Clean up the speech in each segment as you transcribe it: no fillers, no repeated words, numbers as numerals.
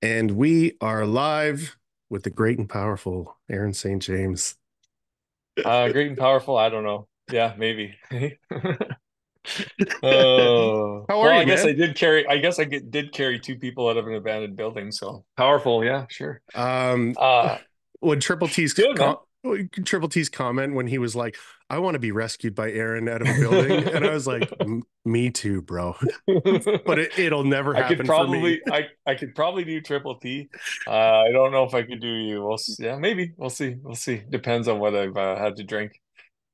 And we are live with the great and powerful Aaron St James. Great and powerful. I don't know. Yeah, maybe. Oh, How are well, you, I guess man? did carry two people out of an abandoned building. So powerful. Yeah, sure. Um, Uh, when Good, man. Triple T's comment when he was like, "I want to be rescued by Aaron out of a building," and I was like, "Me too, bro." But it'll never happen for me. I could probably do triple T. I don't know if I could do you. Yeah, maybe. We'll see. We'll see. Depends on what I've had to drink.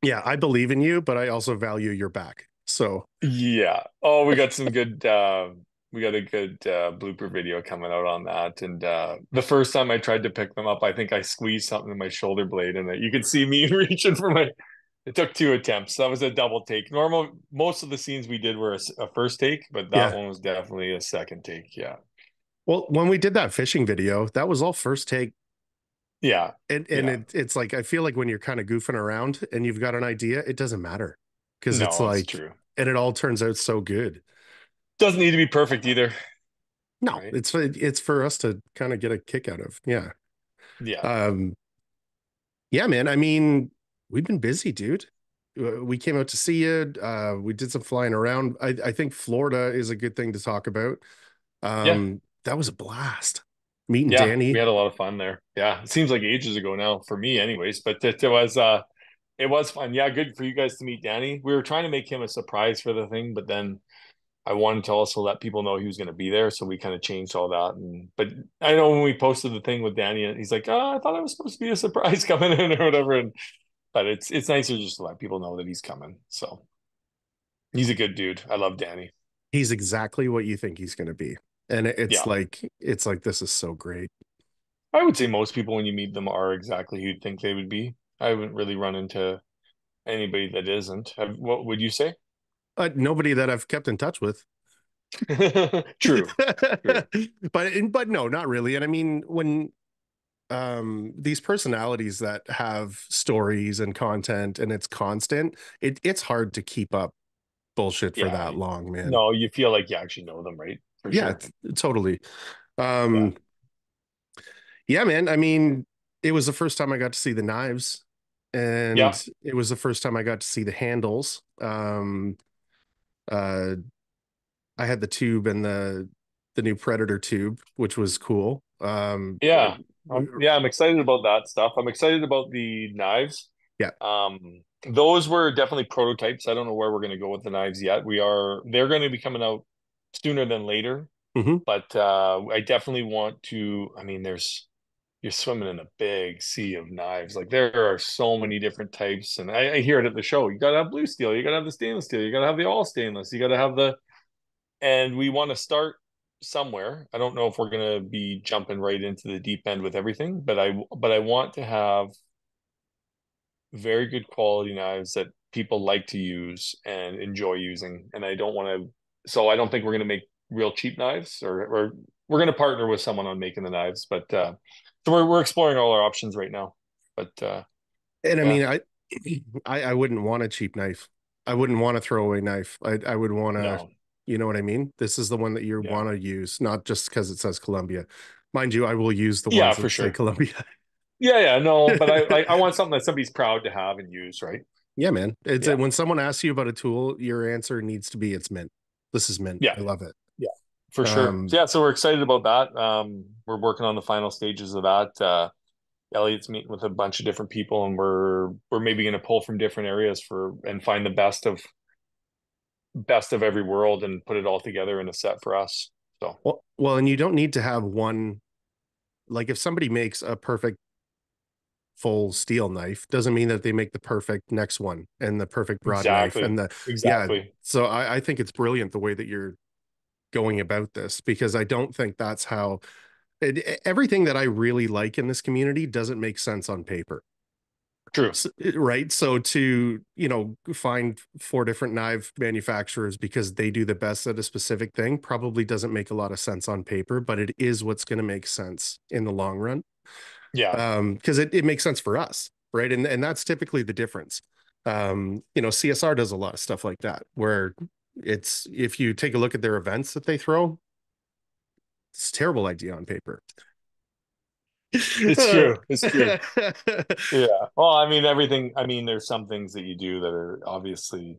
Yeah, I believe in you, but I also value your back. So Yeah. Oh, we got a good blooper video coming out on that. And the first time I tried to pick them up, I think I squeezed something in my shoulder blade, and you could see me reaching for my. It took two attempts. That was a double take. Most of the scenes we did were a first take, but that yeah. one was definitely a second take. Yeah. Well, when we did that fishing video, that was all first take. Yeah. And Yeah. it's like I feel like when you're kind of goofing around and you've got an idea, it doesn't matter because it's No, it's like, true. and it all turns out so good. Doesn't need to be perfect either, No, right? it's for us to kind of get a kick out of. Yeah. Yeah. Um, yeah, man. I mean, we've been busy, dude. We came out to see you. We did some flying around. I think Florida is a good thing to talk about. Yeah. That was a blast. Meeting Yeah. We Danny. had a lot of fun there. Yeah. It seems like ages ago now for me anyways, but it was fun. Yeah, good for you guys to meet Danny. We were trying to make him a surprise for the thing, but then I wanted to also let people know he was going to be there, so we kind of changed all that. But I know when we posted the thing with Danny, he's like, "Oh, I thought it was supposed to be a surprise coming in or whatever." But it's nicer just to let people know that he's coming. So he's a good dude. I love Danny. He's exactly what you think he's going to be. And Yeah, it's like this is so great. I would say most people when you meet them are exactly who you'd think they would be. I haven't really run into anybody that isn't. What would you say? Nobody that I've kept in touch with. True, true. But no, not really. And I mean, when these personalities that have stories and content and it's constant, it's hard to keep up bullshit for Yeah. that long, man. No, you feel like you actually know them, right? For Yeah, sure. totally. Yeah. Um, yeah, man. I mean, it was the first time I got to see the knives, Yeah. and it was the first time I got to see the handles. Uh, I had the tube and the new Predator tube, which was cool. Yeah. Yeah, I'm excited about that stuff. I'm excited about the knives. Yeah. Those were definitely prototypes. I don't know where we're going to go with the knives yet. They're going to be coming out sooner than later, Hmm. but I definitely want to, I mean, you're swimming in a big sea of knives. Like there are so many different types, and I hear it at the show. You got to have blue steel, you got to have the stainless steel, you got to have the all stainless, you got to have and we want to start somewhere. I don't know if we're going to be jumping right into the deep end with everything, but I want to have very good quality knives that people like to use and enjoy using. And I don't want to, so I don't think we're going to make real cheap knives, or we're going to partner with someone on making the knives. But so we're exploring all our options right now. But And I yeah, mean, I wouldn't want a cheap knife. I wouldn't want a throwaway knife. I would want to, no, you know what I mean? This is the one that you yeah, want to use, not just because it says Columbia. Mind you, I will use the yeah, ones for that say sure. Columbia. Yeah, no, but I want something that somebody's proud to have and use, right? Yeah, man. It's Yeah, when someone asks you about a tool, your answer needs to be it's mint. This is mint. yeah, I love it. yeah, for sure. Um, So, yeah, so we're excited about that. We're working on the final stages of that. Elliot's meeting with a bunch of different people, and we're maybe going to pull from different areas for and find the best of every world and put it all together in a set for us. So and you don't need to have one. Like if somebody makes a perfect full steel knife doesn't mean that they make the perfect next one and the perfect broad knife exactly, and the yeah. exactly, So I think it's brilliant the way that you're going about this because I don't think that's how everything that I really like in this community doesn't make sense on paper. true. Right. So to, find four different knife manufacturers because they do the best at a specific thing probably doesn't make a lot of sense on paper, but it is what's going to make sense in the long run. Yeah, Because it makes sense for us, right? And that's typically the difference. CSR does a lot of stuff like that, where it's if you take a look at their events that they throw, It's a terrible idea on paper. It's true. It's true. Yeah. Well, I mean, everything. I mean, there's some things that you do that are obviously.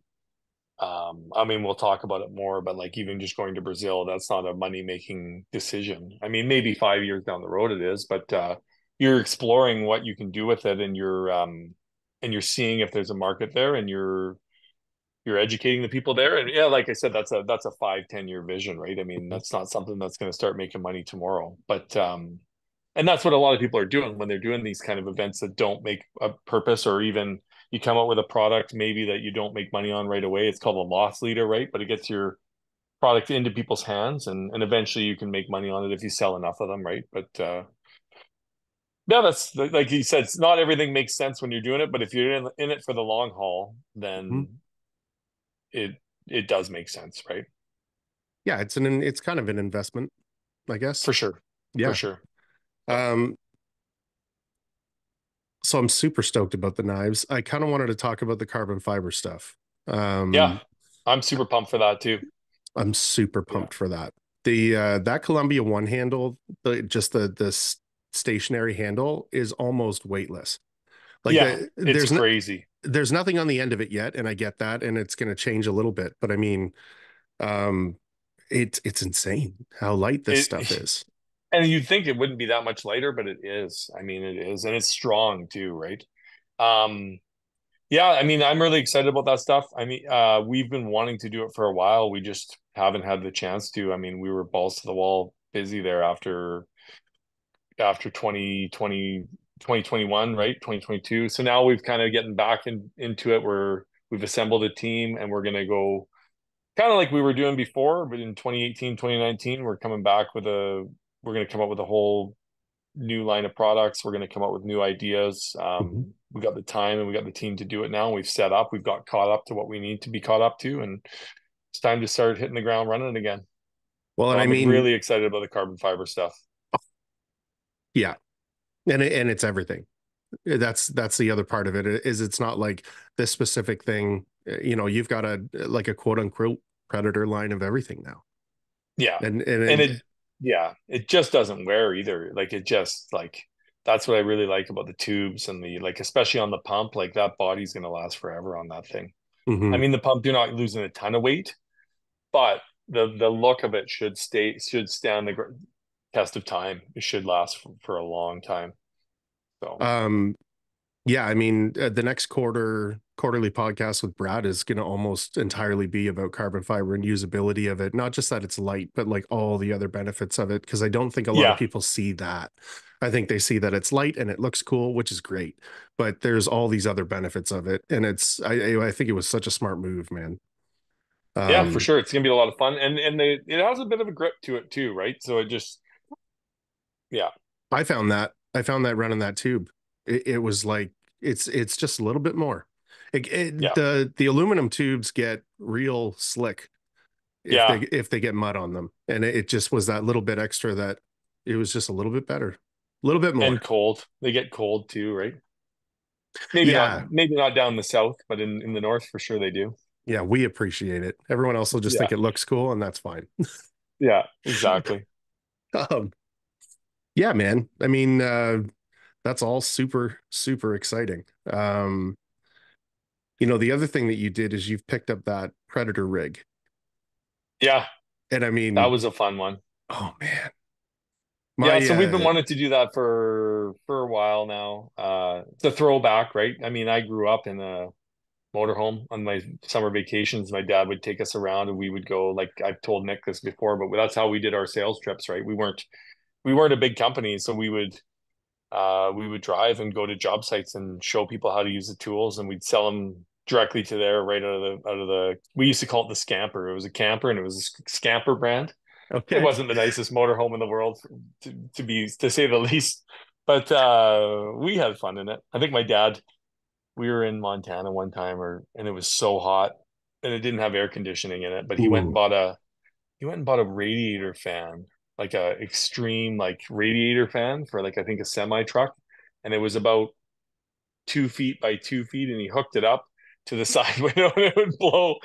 I mean, we'll talk about it more, but like even just going to Brazil, that's not a money-making decision. I mean, maybe 5 years down the road it is, but you're exploring what you can do with it, and you're seeing if there's a market there, and you're educating the people there. And yeah, like I said, that's a 5, 10 year vision, right? I mean, Mhm. that's not something that's going to start making money tomorrow, but and that's what a lot of people are doing when they're doing these kind of events that don't make a purpose, or even you come up with a product maybe that you don't make money on right away. It's called a loss leader, right? But it gets your product into people's hands, and eventually you can make money on it if you sell enough of them, right? But yeah, that's like you said, it's not everything makes sense when you're doing it, but if you're in it for the long haul, Mhm. then it it does make sense, right? Yeah, it's kind of an investment, I guess. For sure. For Yeah. sure. So Um, so I'm super stoked about the knives. I kind of wanted to talk about the carbon fiber stuff. yeah, Um, I'm super pumped for that too. I'm super Yeah. pumped for that. The that Columbia one handle, the stationary handle is almost weightless. Like Yeah, it's there's no, crazy. there's nothing on the end of it yet, and I get that, and it's going to change a little bit. But I mean, um, it's insane how light this stuff It is. and you'd think it wouldn't be that much lighter, but it is. I mean, it is, and it's strong too, right? Um, yeah, I mean, I'm really excited about that stuff. I mean, we've been wanting to do it for a while. We just haven't had the chance to. I mean, we were balls to the wall busy there after 2021, right? 2022. So now we've kind of getting back into it. We've assembled a team, and we're gonna go kind of like we were doing before, but in 2018, 2019, we're going to come up with a whole new line of products. We're going to come up with new ideas. Mhm. We got the time and we got the team to do it now. We've set up, we've got caught up to what we need to be caught up to, and it's time to start hitting the ground running again. Well, So and I I'm mean, really excited about the carbon fiber stuff. yeah, and it's everything. That's the other part of it is it's not like this specific thing. You've got a like a quote unquote predator line of everything now, Yeah. and And it, it just doesn't wear either. Like it just like, that's what I really like about the tubes and the, like, especially on the pump, like that body's going to last forever on that thing. I mhm. mean, the pump, you're not losing a ton of weight, but the look of it should stand the test of time. It should last for a long time. So um, yeah, I mean, the next quarterly podcast with Brad is going to almost entirely be about carbon fiber and usability of it. Not just that it's light, but like all the other benefits of it. Because I don't think a lot of yeah, people see that. I think they see that it's light and it looks cool, which is great. But there's all these other benefits of it, and I think it was such a smart move, man. yeah, for Um, sure. It's gonna be a lot of fun, and it has a bit of a grip to it too, right? So it just, yeah, I found that running that tube. It was like it's just a little bit more. yeah, The aluminum tubes get real slick yeah, if they get mud on them, and it just was that little bit extra that it was just a little bit better, a little bit and more. cold. They get cold too, right? Yeah, Maybe not down the south, but in the north for sure they do. yeah, we appreciate it. Everyone else will just Yeah, think it looks cool, and that's fine. yeah, exactly. um, yeah, man. I mean, that's all super exciting. The other thing that you did is you've picked up that Predator rig. Yeah, And I that mean, was a fun one. oh man, Yeah, my so we've been wanting to do that for a while now. It's a throwback, right? I mean, I grew up in a motorhome on my summer vacations. My dad would take us around and we would go, like I've told Nick this before, but that's how we did our sales trips, right? We weren't a big company, so we would drive and go to job sites and show people how to use the tools, and we'd sell them directly to there right out of the we used to call it the Scamper. It was a camper and it was a Scamper brand. It okay. wasn't the nicest motorhome in the world, to say the least, but we had fun in it. I think my dad, we were in Montana one time, and it was so hot and it didn't have air conditioning in it, but Ooh, he went and bought a radiator fan, like a extreme like radiator fan for like I think a semi truck, and it was about 2 feet by 2 feet, and he hooked it up to the side window and it would blow.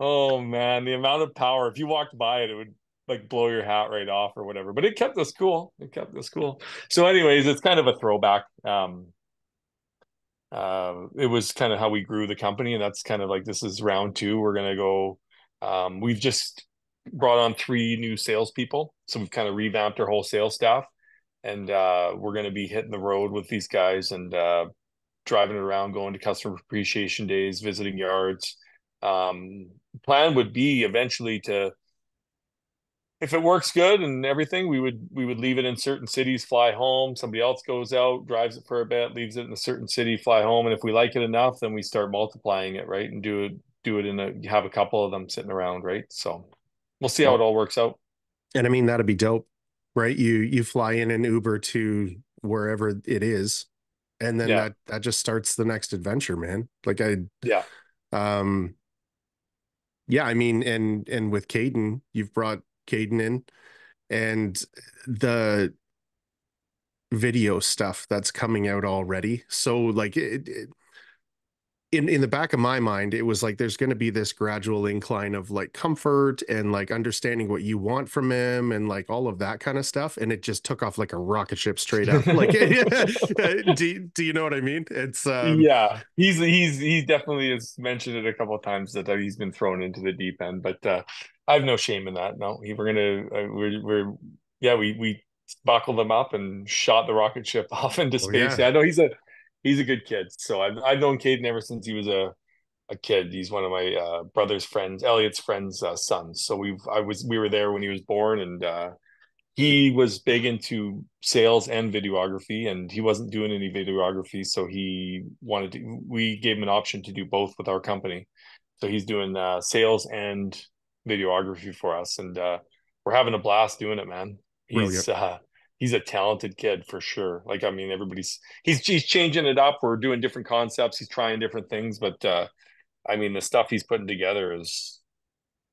Oh man, the amount of power! If you walked by it, it would like blow your hat right off or whatever. But it kept us cool. It kept us cool. So, anyways, it's kind of a throwback. It was kind of how we grew the company, and that's kind of like this is round two. We're gonna go. We've just brought on three new salespeople, so we've kind of revamped our whole sales staff, and we're gonna be hitting the road with these guys and driving around, going to customer appreciation days, visiting yards. Plan would be eventually to, if it works good and everything, we would leave it in certain cities, fly home. Somebody else goes out, drives it for a bit, leaves it in a certain city, fly home, and if we like it enough, then we start multiplying it, right? And do it in a have a couple of them sitting around, right? So we'll see how it Well, all works out. and I mean that'd be dope, right? You fly in an Uber to wherever it is, and then Yeah, that just starts the next adventure, man. Like I yeah, um yeah, I mean, and with Kaden, you've brought Kaden in, and the video stuff that's coming out already. So like in the back of my mind, it was like there's going to be this gradual incline of like comfort and like understanding what you want from him and like all of that kind of stuff, and it just took off like a rocket ship straight up. Like, do you know what I mean? It's yeah. He definitely has mentioned it a couple of times that he's been thrown into the deep end, but I have no shame in that. No, we're gonna we're yeah we buckled him up and shot the rocket ship off into oh space. yeah, Yeah, I know he's a good kid. So I've known Caden ever since he was a kid. He's one of my brother's friends, Elliot's friends' sons. So we were there when he was born, and he was big into sales and videography, and he wasn't doing any videography, so we gave him an option to do both with our company. So he's doing sales and videography for us, and we're having a blast doing it, man. brilliant. He's a talented kid for sure. Like, I mean, he's changing it up. We're doing different concepts. He's trying different things, but I mean, the stuff he's putting together is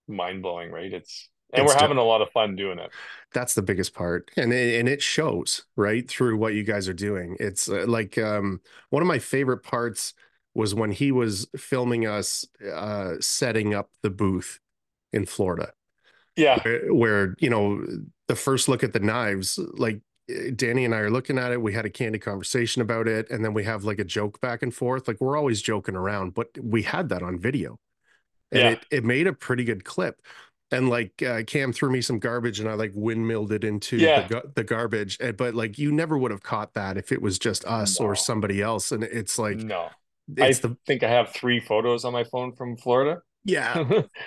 mind blowing, right? And we're It's having a lot of fun doing it. That's the biggest part, and it shows right through what you guys are doing. It's like one of my favorite parts was when he was filming us setting up the booth in Florida, Yeah, where you know the first look at the knives, like Danny and I are looking at it. We had a candid conversation about it, and then we have like a joke back and forth. Like we're always joking around, but we had that on video, and yeah. it made a pretty good clip. And like Cam threw me some garbage, and I like windmilled it into Yeah. the garbage. But like you never would have caught that if it was just us or No, somebody else. And it's like no. it's I the think I have three photos on my phone from Florida. yeah.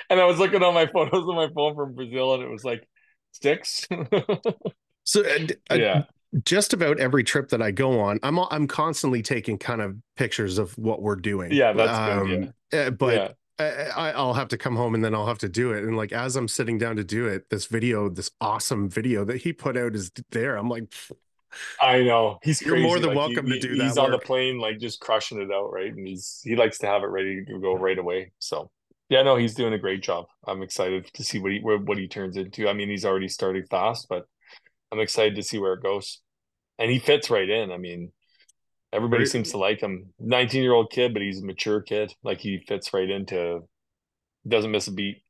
And I was looking on my photos on my phone from Brazil, and it was like six. So Yeah. just about every trip that I go on, I'm constantly taking kind of pictures of what we're doing. Yeah, that's good. Yeah. But Yeah. I'll have to come home and then I'll have to do it. And like as I'm sitting down to do it, this awesome video that he put out is there. I'm like, I know. He's you're more crazy. than Like welcome to do he's that on the work. plane, like just crushing it out, right? And he likes to have it ready to go right away. So yeah, no, he's doing a great job. I'm excited to see what he turns into. I mean, he's already starting fast, but I'm excited to see where it goes. And he fits right in. I mean, everybody Where seems to like him. 19-year-old kid, but he's a mature kid. Like he fits right into, doesn't miss a beat.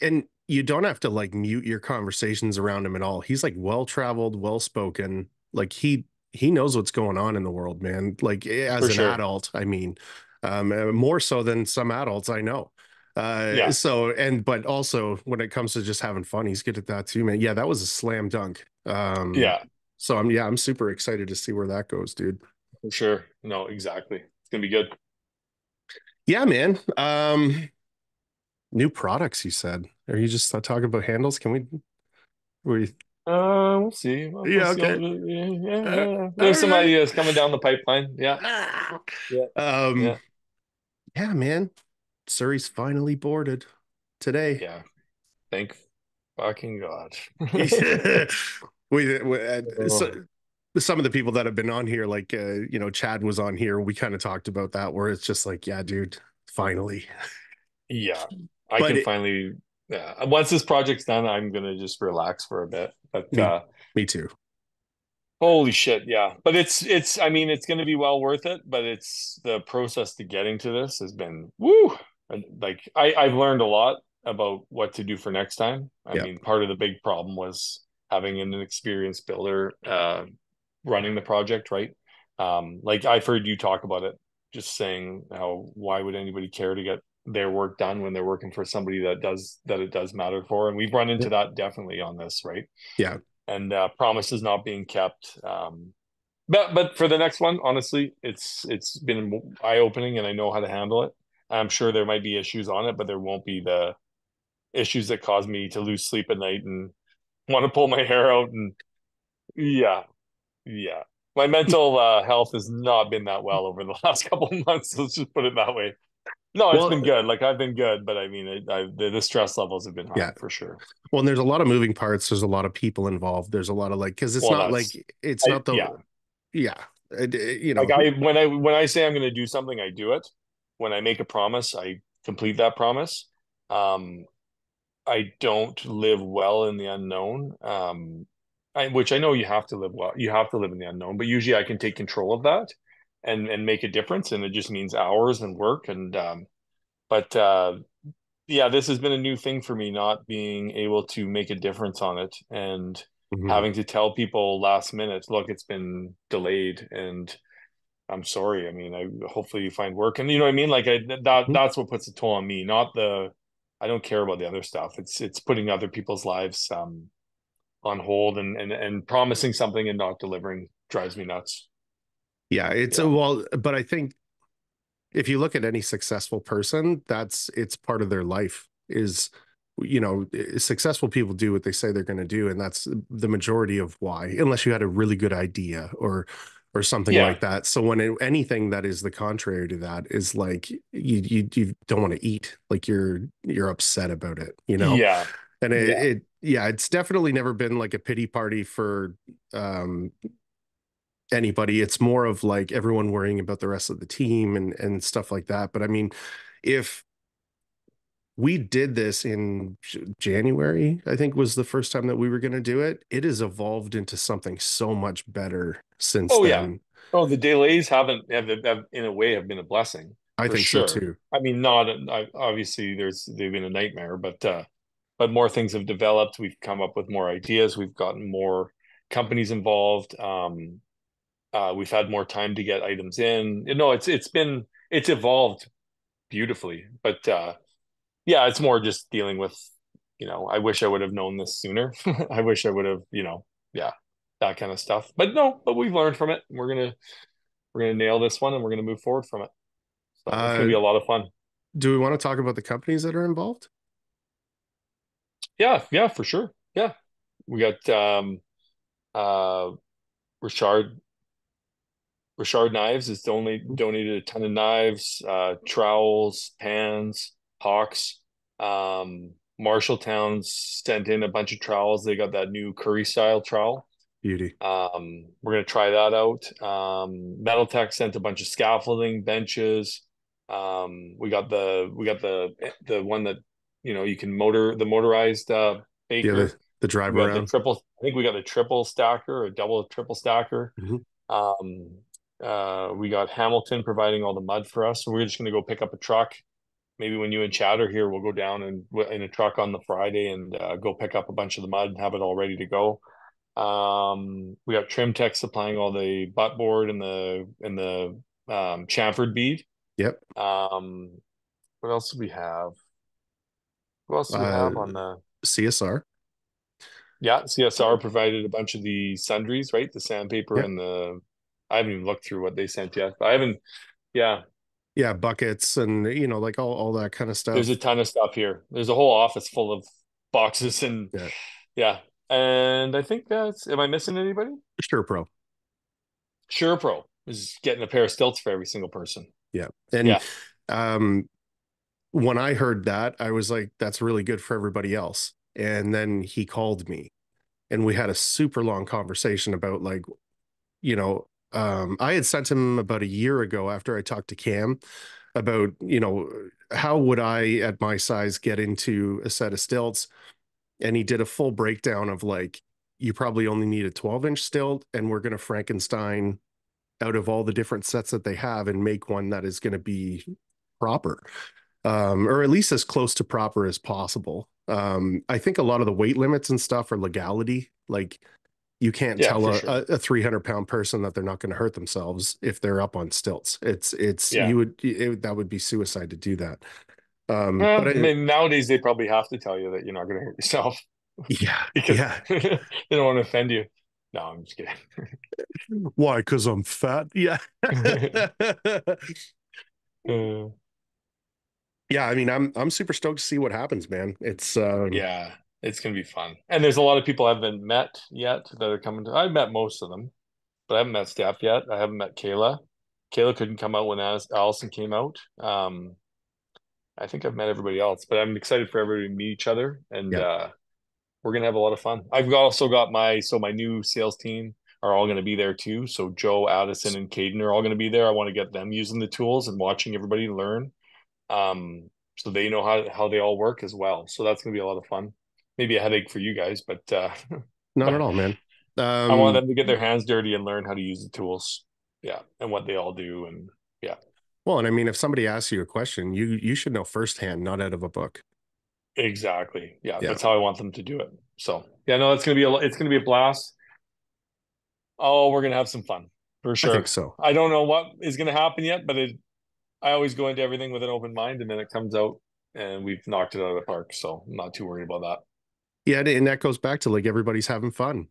and you don't have to like mute your conversations around him at all. He's like well traveled, well spoken. Like he knows what's going on in the world, man. Like For as an sure. adult, I mean, more so than some adults I know. Yeah. So and but also when it comes to just having fun, he's good at that too, man. Yeah, that was a slam dunk. Yeah, So I'm super excited to see where that goes, dude. for sure. No, exactly. It's gonna be good. Yeah, man. New products, you said. Are you just talking about handles? Can we We'll see. We'll yeah, see. okay. Yeah, yeah, Uh, yeah. all There's some right. ideas coming down the pipeline. Yeah, Ah. yeah, Um, yeah, yeah, man. Surrey's finally boarded today. yeah. Thank fucking God. So, Oh, some of the people that have been on here, like Chad was on here. We kind of talked about that, where it's just like, yeah, dude, finally. yeah, I But can finally. Yeah, once this project's done, I'm gonna just relax for a bit. But me, me too. holy shit, yeah. But it's. I mean, it's gonna be well worth it. But it's the process to getting to this has been woo. And like I've learned a lot. about what to do for next time. I Yeah. mean, part of the big problem was having an experienced builder running the project, right? Like I've heard you talk about it, just saying how why would anybody care to get their work done when they're working for somebody that it does matter for, and we've run Yeah. into that definitely on this, right? Yeah. And promises not being kept. But for the next one, honestly, it's been eye opening, and I know how to handle it. I'm sure there might be issues on it, but there won't be the issues that cause me to lose sleep at night and want to pull my hair out. And yeah, yeah, my mental health has not been that well over the last couple of months. Let's just put it that way. No, it's Well, been good. Like I've been good, but I mean, the stress levels have been high yeah. for sure. Well, and there's a lot of moving parts. There's a lot of people involved. There's a lot of like, because it's Well, not that's like it's not yeah. the, yeah, you Like know, when I say I'm going to do something, I do it. When I make a promise, I complete that promise. Um, I don't live well in the unknown. Which I know you have to live well. You have to live in the unknown, but usually I can take control of that and make a difference. And it just means hours and work. And but yeah, this has been a new thing for me, not being able to make a difference on it and mhm. having to tell people last minute, look, it's been delayed and I'm sorry. I mean, hopefully you find work, and you know what I mean. Like that's what puts a toll on me, not the. I don't care about the other stuff. It's putting other people's lives on hold and promising something and not delivering drives me nuts. Yeah, it's a Yeah, well, but I think if you look at any successful person, that's it's part of their life is, successful people do what they say they're going to do, and that's the majority of why, unless you had a really good idea or something yeah, like that. So anything that is the contrary to that is like you don't want to eat, like you're upset about it, yeah, and yeah, yeah, it's definitely never been like a pity party for um anybody. It's more of like everyone worrying about the rest of the team and stuff like that. But I mean, if we did this in January, I think was the first time that we were going to do it. It has evolved into something so much better since oh yeah. then. Oh, the delays have in a way have been a blessing I for think so sure. too. I mean, not obviously they've been a nightmare, but more things have developed. We've come up with more ideas. We've gotten more companies involved. We've had more time to get items in. You know, it's evolved beautifully. But yeah, it's more just dealing with, I wish I would have known this sooner. I wish I would have, yeah, that kind of stuff. But no, but we've learned from it. We're gonna nail this one and we're gonna move forward from it. So it's gonna Uh, be a lot of fun. do we want to talk about the companies that are involved? Yeah, yeah, for sure. Yeah. We got uh Richard Richard Knives has only donated a ton of knives, trowels, pans, hawks. Marshalltown's sent in a bunch of trowels. They got that new curry style trowel. Beauty. We're gonna try that out. Metal Tech sent a bunch of scaffolding, benches. We got the one that you can motorized Yeah, baker. the drive We got the around. triple. I think we got the triple stacker or double triple stacker. Mhm. Um, we got Hamilton providing all the mud for us. So we're just going to go pick up a truck. Maybe when you and Chad are here, we'll go down and in a truck on the Friday and go pick up a bunch of the mud and have it all ready to go. We got Trim Tech supplying all the butt board and the chamfered bead. Yep. Um, what else do we have? What else do we Uh, have on the? CSR. Yeah, CSR provided a bunch of the sundries, right? The sandpaper Yeah. and the. I haven't even looked through what they sent yet. I haven't. Yeah, Yeah, buckets and like all that kind of there's a stuff. ton of stuff here. There's a whole office full of boxes and Yeah. yeah. And I think that's. Am I missing anybody? Sure, Pro. SurePro is getting a pair of stilts for every single person. Yeah. And Yeah. um when I heard that, I was like, that's really good for everybody else. And then he called me and we had a super long conversation about like, I had sent him about a year ago after I talked to Cam about, how would I at my size get into a set of stilts? And he did a full breakdown of like, you probably only need a 12-inch stilt, and we're going to Frankenstein out of all the different sets that they have and make one that is going to be proper. or at least as close to proper as possible. I think a lot of the weight limits and stuff are legality. Like you can't Yeah, tell for a, sure. 300-pound person that they're not going to hurt themselves if they're up on stilts. Yeah. That would be suicide to do that. Well, I mean, nowadays they probably have to tell you that you're not going to hurt yourself Yeah, because yeah. they don't want to offend you. No, I'm just kidding. Why? Because I'm fat. Yeah. Uh, Yeah, I mean, I'm super stoked to see what happens, man. It's yeah, it's gonna be fun. And there's a lot of people I haven't met yet that are coming to. I've met most of them, but I haven't met Steph yet. I haven't met Kayla. Kayla couldn't come out when Allison came out. I think I've met everybody else, but I'm excited for everybody to meet each other, and yeah. we're gonna have a lot of fun. Also got my new sales team are all gonna be there too. So Joe, Addison, and Kaden are all gonna be there. I want to get them using the tools and watching everybody learn. So they know how they all work as well. So that's gonna be a lot of fun. Maybe a headache for you guys, but Not at I all, man. want Um, them to get their hands dirty and learn how to use the tools. Yeah, and what they all do, and yeah, well, and I mean, if somebody asks you a question, you should know firsthand, not out of a book. exactly. Yeah, Yeah, that's how I want them to do it. So yeah, no, it's gonna be a blast. Oh, we're gonna have some fun for I think sure. so. I don't know what is gonna happen yet, but I always go into everything with an open mind, and then it comes out, and we've knocked it out of the park. So I'm not too worried about that. Yeah, and that goes back to like everybody's having fun,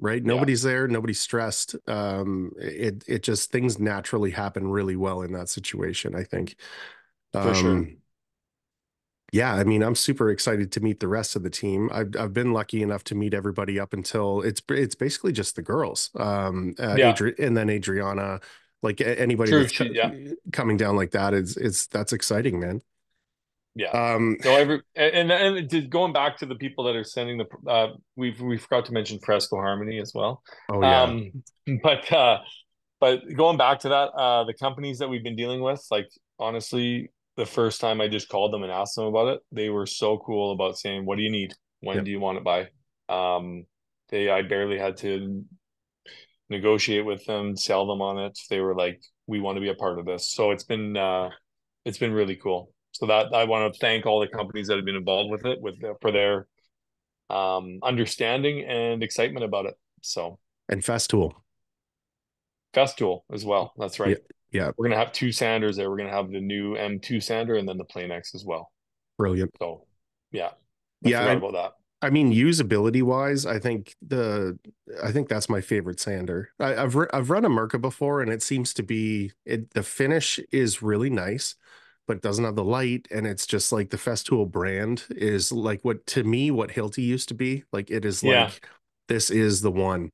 right? Yeah, Nobody's there, nobody's stressed. It just things naturally happen really well in that situation, I think. for sure. Um, yeah, I mean, I'm super excited to meet the rest of the team. I've been lucky enough to meet everybody up until it's basically just the girls. Yeah, And then Adriana, like anybody true. that's Yeah, coming down like that is that's exciting, man. yeah. Um, No, going back to the people that are sending the we forgot to mention Fresco Harmony as well. oh yeah, Um, but uh, but going back to that, the companies that we've been dealing with, like honestly, the first time I just called them and asked them about it, they were so cool about saying, "What do you need? When yeah. do you want it by?" I barely had to negotiate with them, sell them on it. They were like, "We want to be a part of this." So it's been really cool. So that I want to thank all the companies that have been involved with it for their understanding and excitement about it. So And Festool, Festool as well. That's yeah, right. yeah, We're gonna have two sanders there. We're gonna have the new M2 sander and then the Plain X as well. brilliant. So yeah, I Yeah, forgot about that. I mean, usability wise, I think that's my favorite sander. I've run a Merca before, and it seems to be the finish is really nice, but it doesn't have the light, and it's just like the Festool brand is like what to me what Hilti used to be. Like it is Yeah, like this is the one.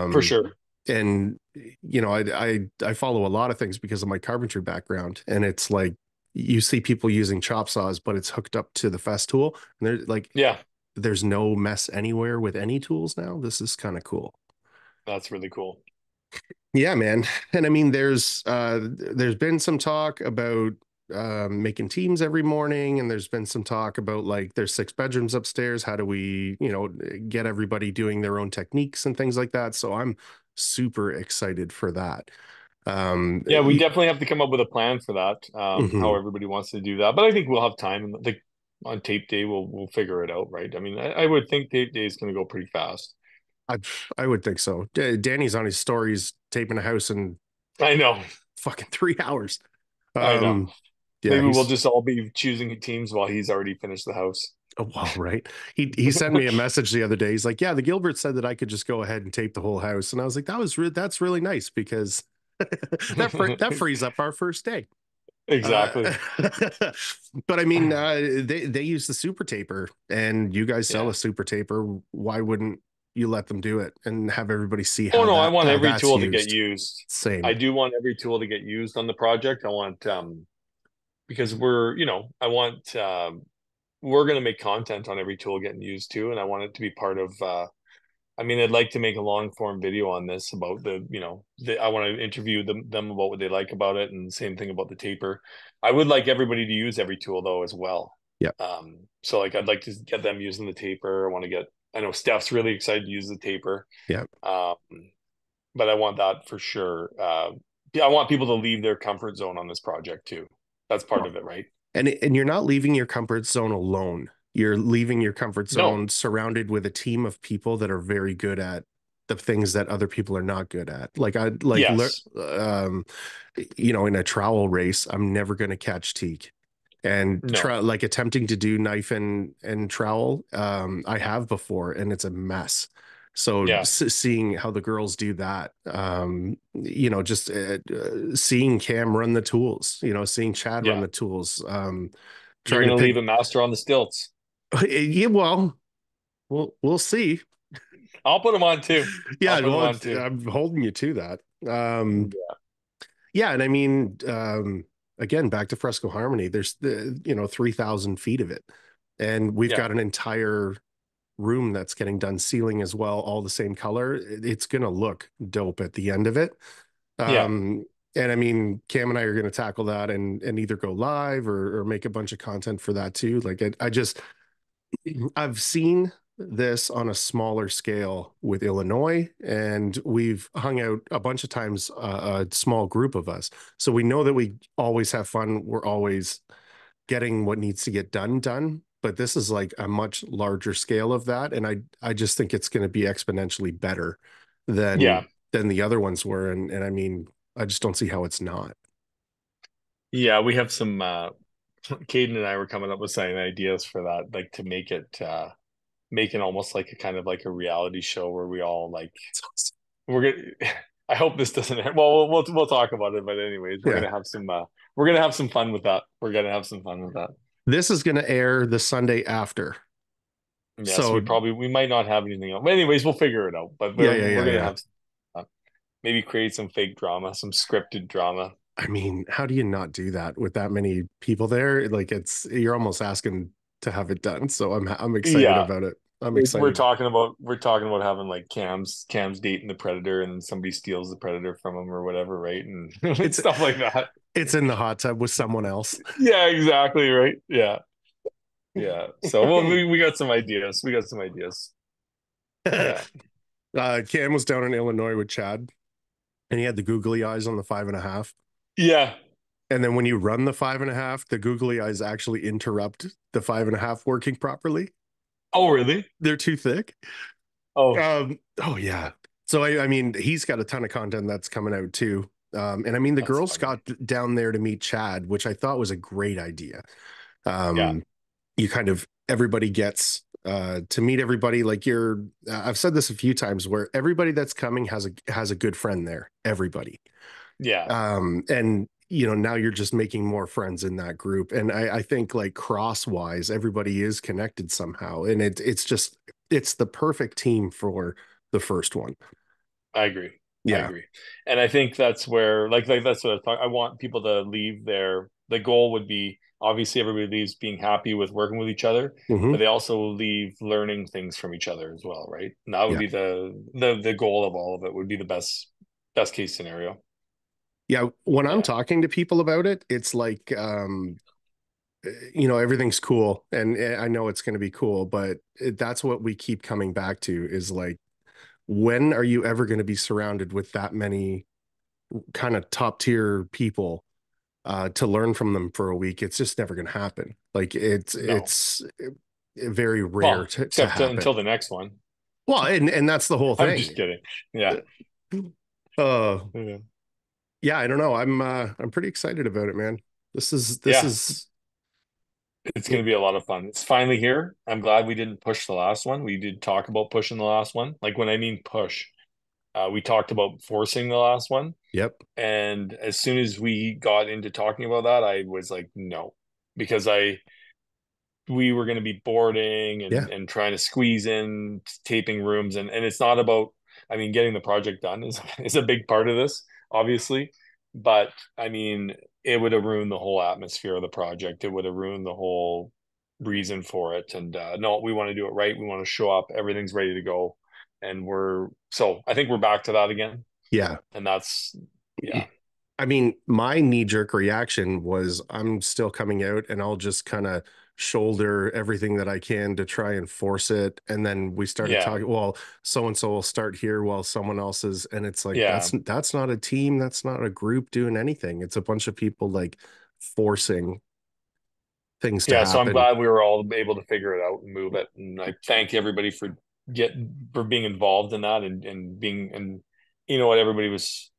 for Um, sure. and you know, I follow a lot of things because of my carpentry background, and it's like you see people using chop saws, but it's hooked up to the Festool, and they're like Yeah, there's no mess anywhere with any tools now. This is kind of cool. that's really cool. Yeah, man. And I mean, there's been some talk about making teams every morning, and there's been some talk about like there's 6 bedrooms upstairs. How do we, get everybody doing their own techniques and things like that? So I'm super excited for that. Um, Yeah, we definitely have to come up with a plan for that. How mhm. everybody wants to do that, but I think we'll have time. Like on tape day, we'll figure it out, right? I mean, I would think tape day is going to go pretty fast. I I would think so. Danny's on his stories taping a house in I know, fucking 3 hours. I know. Um, yeah, Maybe we'll he's just all be choosing teams while he's already finished the house. Oh, well, right. He sent me a message the other day. He's like, "Yeah, the Gilbert said that I could just go ahead and tape the whole house," and I was like, That's really nice because that frees up our first day." Uh, Exactly. but I mean, they use the super taper, and you guys sell Yeah. a super taper. Why wouldn't you let them do it and have everybody see Oh no, I want how every that's tool to get used? used. I Same. do want every tool to get used on the project. I want because we're going to make content on every tool getting used too, and I want it to be part of I mean, I'd like to make a long form video on this about I want to interview them about what they like about it, and same thing about the taper. I would like everybody to use every tool though as well. Yeah. So like I'd like to get them using the taper. I know Steph's really excited to use the taper. Yeah. Um, but I want that for sure. Yeah, I want people to leave their comfort zone on this project too. That's part Well, of it, right? And you're not leaving your comfort zone alone. You're leaving your comfort No. zone surrounded with a team of people that are very good at the things that other people are not good at. Like I like Yes. in a trowel race, I'm never going to catch teak. And No. like attempting to do knife and trowel, I have before, and it's a mess. So Yeah. seeing how the girls do that, just seeing Cam run the tools, seeing Chad run Yeah. the tools, You're trying to gonna pick. leave a master on the stilts. Yeah, well, we'll see. I'll put him on too. I'll Yeah, put him well, on too. I'm holding you to that. Yeah. Yeah, and I mean, again, back to Fresco Harmony. There's 3,000 feet of it, and we've Yeah. got an entire room that's getting done ceiling as well, all the same color. It's gonna look dope at the end of it. Yeah. Um, and I mean, Cam and I are going to tackle that and either go live or make a bunch of content for that too. Like I've seen this on a smaller scale with Illinois, and we've hung out a bunch of times, a small group of us. So we know that we always have fun. We're always getting what needs to get done. But this is like a much larger scale of that. And I just think it's going to be exponentially better Yeah. than the other ones were. And I mean, I just don't see how it's not. Yeah. We have some Kaden and I were coming up with some ideas for that, like to make it almost like a kind of like a reality show where we all like we're gonna I hope this doesn't well we'll talk about it, but anyways, Yeah. we're gonna have some fun with that. We're gonna have some fun with that. This is going to air the Sunday after. Yes, So we might not have anything else. But anyways, we'll figure it out. But yeah, yeah, we're yeah, gonna yeah. have some fun. Maybe create some fake drama, some scripted drama. I mean, how do you not do that with that many people there? Like you're almost asking to have it done. So I'm excited Yeah. about it. I'm excited. We're talking about having like Cam's dating the predator and then somebody steals the predator from him or whatever, right? And It's stuff like that. it's in the hot tub with someone else. Yeah, exactly, right. Yeah. Yeah. So well we got some ideas. We got some ideas. Yeah. Cam was down in Illinois with Chad, and he had the googly eyes on the 5.5. Yeah. And then when you run the 5.5, the googly eyes actually interrupt the 5.5 working properly. Oh, really? They're too thick. Oh, Oh yeah. So I mean, he's got a ton of content that's coming out too. And I mean, the that's girls funny. got down there to meet Chad, which I thought was a great idea. Yeah. Um, you kind of everybody gets to meet everybody. Like I've said this a few times, where everybody that's coming has a good friend there. Everybody. Yeah. And now you're just making more friends in that group. And I think like crosswise, everybody is connected somehow. And it's the perfect team for the first one. I agree. I Yeah. agree. And I think that's where like that's what I thought. I want people to leave their the goal would be obviously everybody leaves being happy with working with each other, Hmm. but they also leave learning things from each other as well, right? And that would Yeah. be the goal of all of it would be the best case scenario. Yeah. When I'm Yeah. talking to people about it, it's like, everything's cool. And I know it's going to be cool, but that's what we keep coming back to is like, when are you ever going to be surrounded with that many kind of top tier people to learn from them for a week? It's just never going to happen. Like No. it's very rare Well, to except happen. until the next one. Well, and that's the whole I'm just thing. kidding. Yeah. Uh, Yeah. yeah, I don't know. I'm pretty excited about it, man. This Yeah. is It's going it, to be a lot of fun. It's finally here. I'm glad we didn't push the last one. We did talk about pushing the last one. Like when I mean push, we talked about forcing the last one. yep. And as soon as we got into talking about that, I was like, no, because I we were going to be boarding Yeah. and trying to squeeze in taping rooms and it's not about I mean getting the project done is a big part of this obviously but I mean it would have ruined the whole atmosphere of the project it would have ruined the whole reason for it and no we want to do it right we want to show up everything's ready to go and I think we're back to that again Yeah. and that's yeah I mean, my knee-jerk reaction was I'm still coming out and I'll just kind of shoulder everything that I can to try and force it. And then we started yeah talking, well, so and so will start here while someone else is, and it's like yeah that's not a team, that's not a group doing anything. It's a bunch of people like forcing. things to Yeah, so I'm happen. glad we were all able to figure it out and move it. And I thank everybody get for being involved in that and being and you know what, everybody was,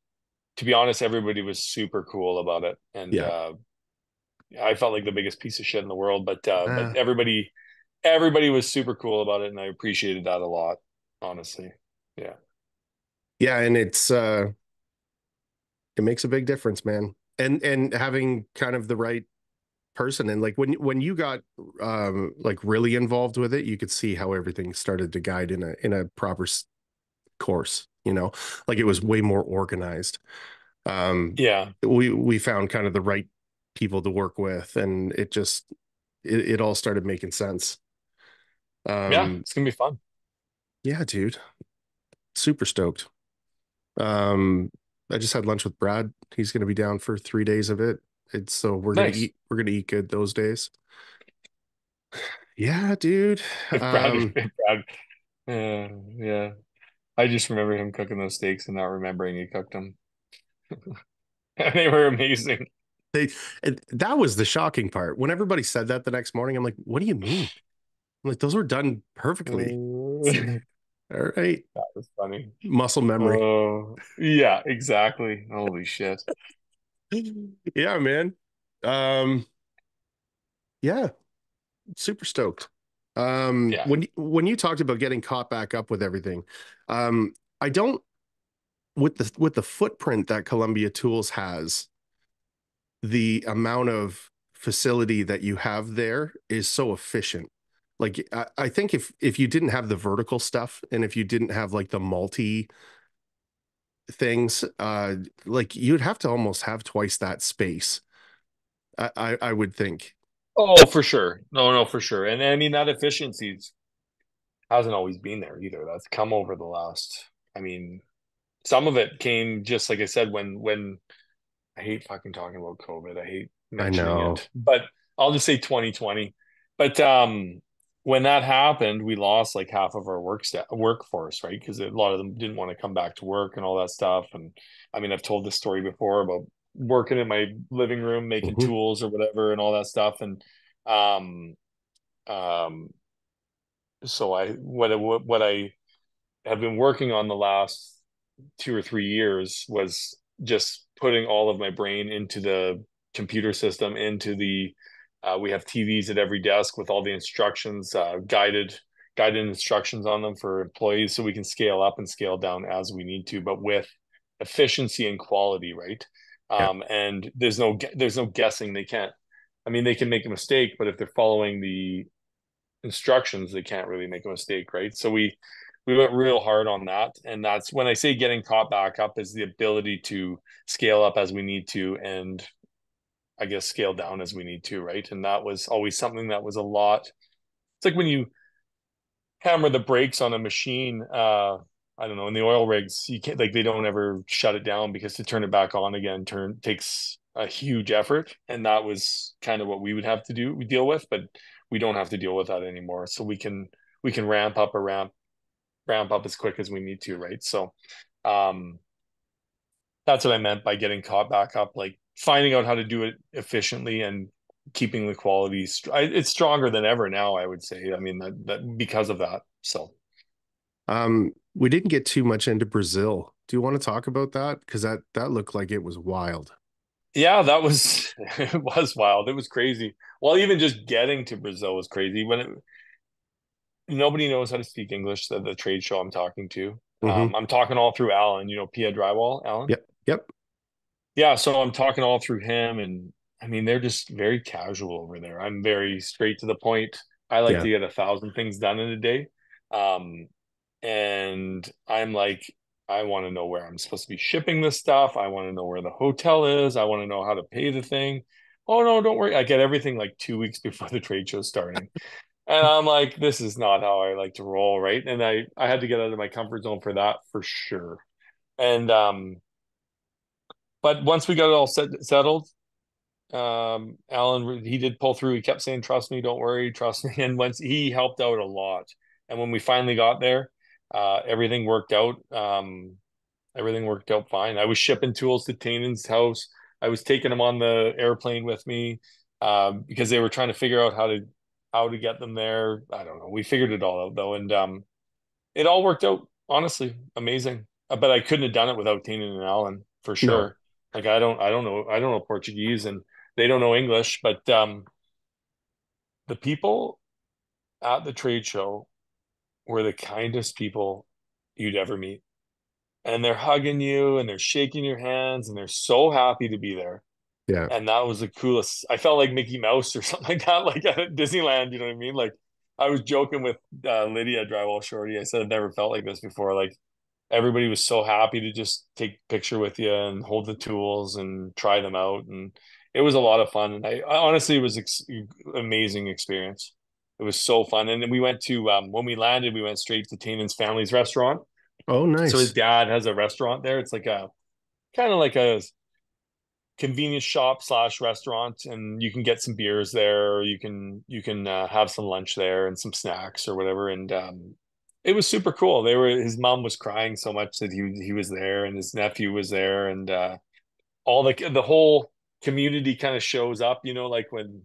to be honest, everybody was super cool about it. And Yeah. I felt like the biggest piece of shit in the world, but Uh, everybody was super cool about it, and I appreciated that a lot, honestly. Yeah. yeah, and it makes a big difference, man. And having kind of the right person, and like when you got like really involved with it, you could see how everything started to guide in a proper course, you know, like it was way more organized. Yeah. We found kind of the right people to work with, and it all started making sense. Yeah, Um, it's gonna be fun. yeah, dude, super stoked. Um, I just had lunch with Brad. He's going to be down for 3 days of it. It's so Nice. we're gonna eat good those days. Yeah, dude. If Brad, if Um, Brad, yeah. I just remember him cooking those steaks and not remembering he cooked them. And they were amazing. they that was the shocking part. When everybody said that the next morning, I'm like, what do you mean? I'm like, those were done perfectly. It's like, That all right, was funny. muscle memory. Oh, yeah, exactly. Holy shit. Yeah, man. Um, yeah, super stoked. Yeah. When you talked about getting caught back up with everything, I don't with the footprint that Columbia Tools has, the amount of facility that you have there is so efficient. Like I think if you didn't have the vertical stuff and if you didn't have like the multi things, like you'd have to almost have twice that space. I would think. Oh, for sure. No, no, for sure. And I mean, that efficiency hasn't always been there either. That's come over the last, I mean, some of it came just like I said, when I hate fucking talking about COVID. I hate I mentioning know. it, but I'll just say 2020. But when that happened, we lost like half of our workforce, right? Because a lot of them didn't want to come back to work and all that stuff. And I mean, I've told this story before about working in my living room, making Mhm. tools or whatever, and all that stuff. And um, um, so what I have been working on the last 2 or 3 years was just putting all of my brain into the computer system, into the we have TVs at every desk with all the instructions, guided instructions on them for employees, so we can scale up and scale down as we need to, but with efficiency and quality, right? Yeah. And there's no guessing. They can't. I mean, they can make a mistake, but if they're following the instructions, they can't really make a mistake, right? So we went real hard on that, and that's when I say getting caught back up is the ability to scale up as we need to, and I guess scale down as we need to, right? And that was always something that was a lot. It's like when you hammer the brakes on a machine. I don't know, in the oil rigs, you can't, like, they don't ever shut it down because to turn it back on again turn takes a huge effort, and that was kind of what we would have to do we deal with, but we don't have to deal with that anymore, so we can ramp up as quick as we need to, right? So um that's what I meant by getting caught back up, like finding out how to do it efficiently and keeping the quality. It's stronger than ever now, I would say. I mean, that because of that. So We didn't get too much into Brazil. Do you want to talk about that? Because that looked like it was wild. yeah, that was it was wild. It was crazy. Well, even just getting to Brazil was crazy. Nobody knows how to speak English. The trade show I'm talking to, Hmm. I'm talking all through Alan. Pia Drywall, Alan. Yep. Yep. Yeah, so I'm talking all through him, and I mean they're just very casual over there. I'm very straight to the point. I like Yeah. to get 1,000 things done in a day, um, and I'm like, I want to know where I'm supposed to be shipping this stuff. I want to know where the hotel is. I want to know how to pay the thing. Oh no, don't worry. I get everything like 2 weeks before the trade show starting, and I'm like, this is not how I like to roll, right? And I had to get out of my comfort zone for that for sure. And but once we got it all settled, Alan, he did pull through. He kept saying, "Trust me, don't worry, trust me." And once he helped out a lot, and when we finally got there, everything worked out. Everything worked out fine. I was shipping tools to Tanen's house. I was taking him on the airplane with me. because they were trying to figure out how to get them there. I don't know. We figured it all out though, and it all worked out. Honestly, amazing. But I couldn't have done it without Tina and Alan for No. sure. Like I don't know Portuguese, and they don't know English, but the people at the trade show were the kindest people you'd ever meet. And they're hugging you and they're shaking your hands and they're so happy to be there. Yeah. And that was the coolest. I felt like Mickey Mouse or something like that, like at Disneyland. You know what I mean? Like I was joking with Lydia Drywall Shorty. I said I've never felt like this before. Like everybody was so happy to just take a picture with you and hold the tools and try them out, and it was a lot of fun. And I honestly, it was amazing experience. It was so fun. And then we went to when we landed, we went straight to Tanen's family's restaurant. Oh, So his nice. dad has a restaurant there. It's like a kind of like a convenience shop slash restaurant, and you can get some beers there. You can have some lunch there and some snacks or whatever. And it was super cool. They were his mom was crying so much that he was there, and his nephew was there, and all the whole community kind of shows up. You know, like when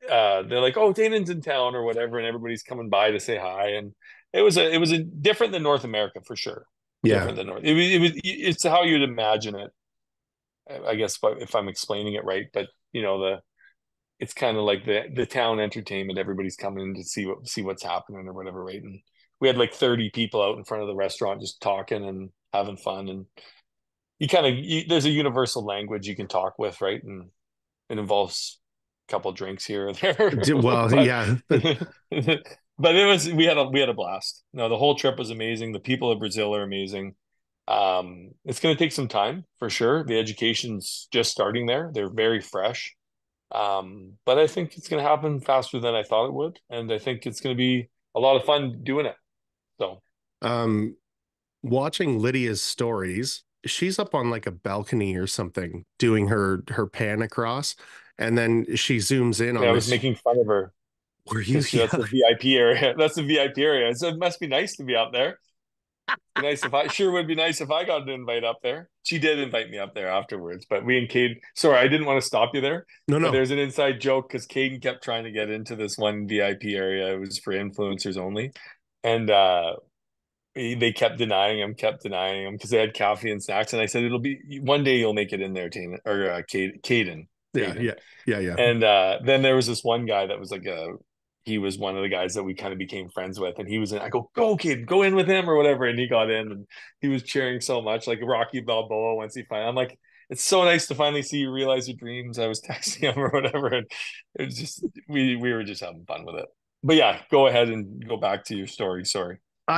they're like, "Oh, Danon's in town" or whatever, and everybody's coming by to say hi. And it was a different than North America for sure. Yeah. Different than North. It's how you'd imagine it, I guess, if I'm explaining it right. But you know, it's kind of like the town entertainment. Everybody's coming in to see what's happening or whatever, right? And we had like 30 people out in front of the restaurant just talking and having fun. And there's a universal language you can talk with, right? And it involves a couple drinks here or there, Well, but yeah. but we had a blast. No, the whole trip was amazing. The people of Brazil are amazing. It's going to take some time for sure. The education's just starting there. They're very fresh. But I think it's going to happen faster than I thought it would. And I think it's going to be a lot of fun doing it. So, Um, Watching Lydia's stories, she's up on like a balcony or something doing her pan across, and then she zooms in yeah, on I was this. making fun of her Were you? because that's Yeah. the VIP area. That's the VIP area. So it must be nice to be up there. Be nice if I sure would be nice if I got an invite up there. She did invite me up there afterwards, but we and Cade. Sorry, I didn't want to stop you there, No, but no. there's an inside joke because Caden kept trying to get into this one VIP area. It was for influencers only, and they kept denying him because they had coffee and snacks. And I said it'll be one day you'll make it in there, Tina or Caden, Yeah, Caden. yeah, yeah, yeah. And then there was this one guy that was like he was one of the guys that we kind of became friends with, and he was in. I go kid, go in with him or whatever, and he got in, and he was cheering so much, like Rocky Balboa. Once he finally, I'm like, it's so nice to finally see you realize your dreams. I was texting him or whatever, and it was just we were just having fun with it. But yeah, go ahead and go back to your story. Sorry.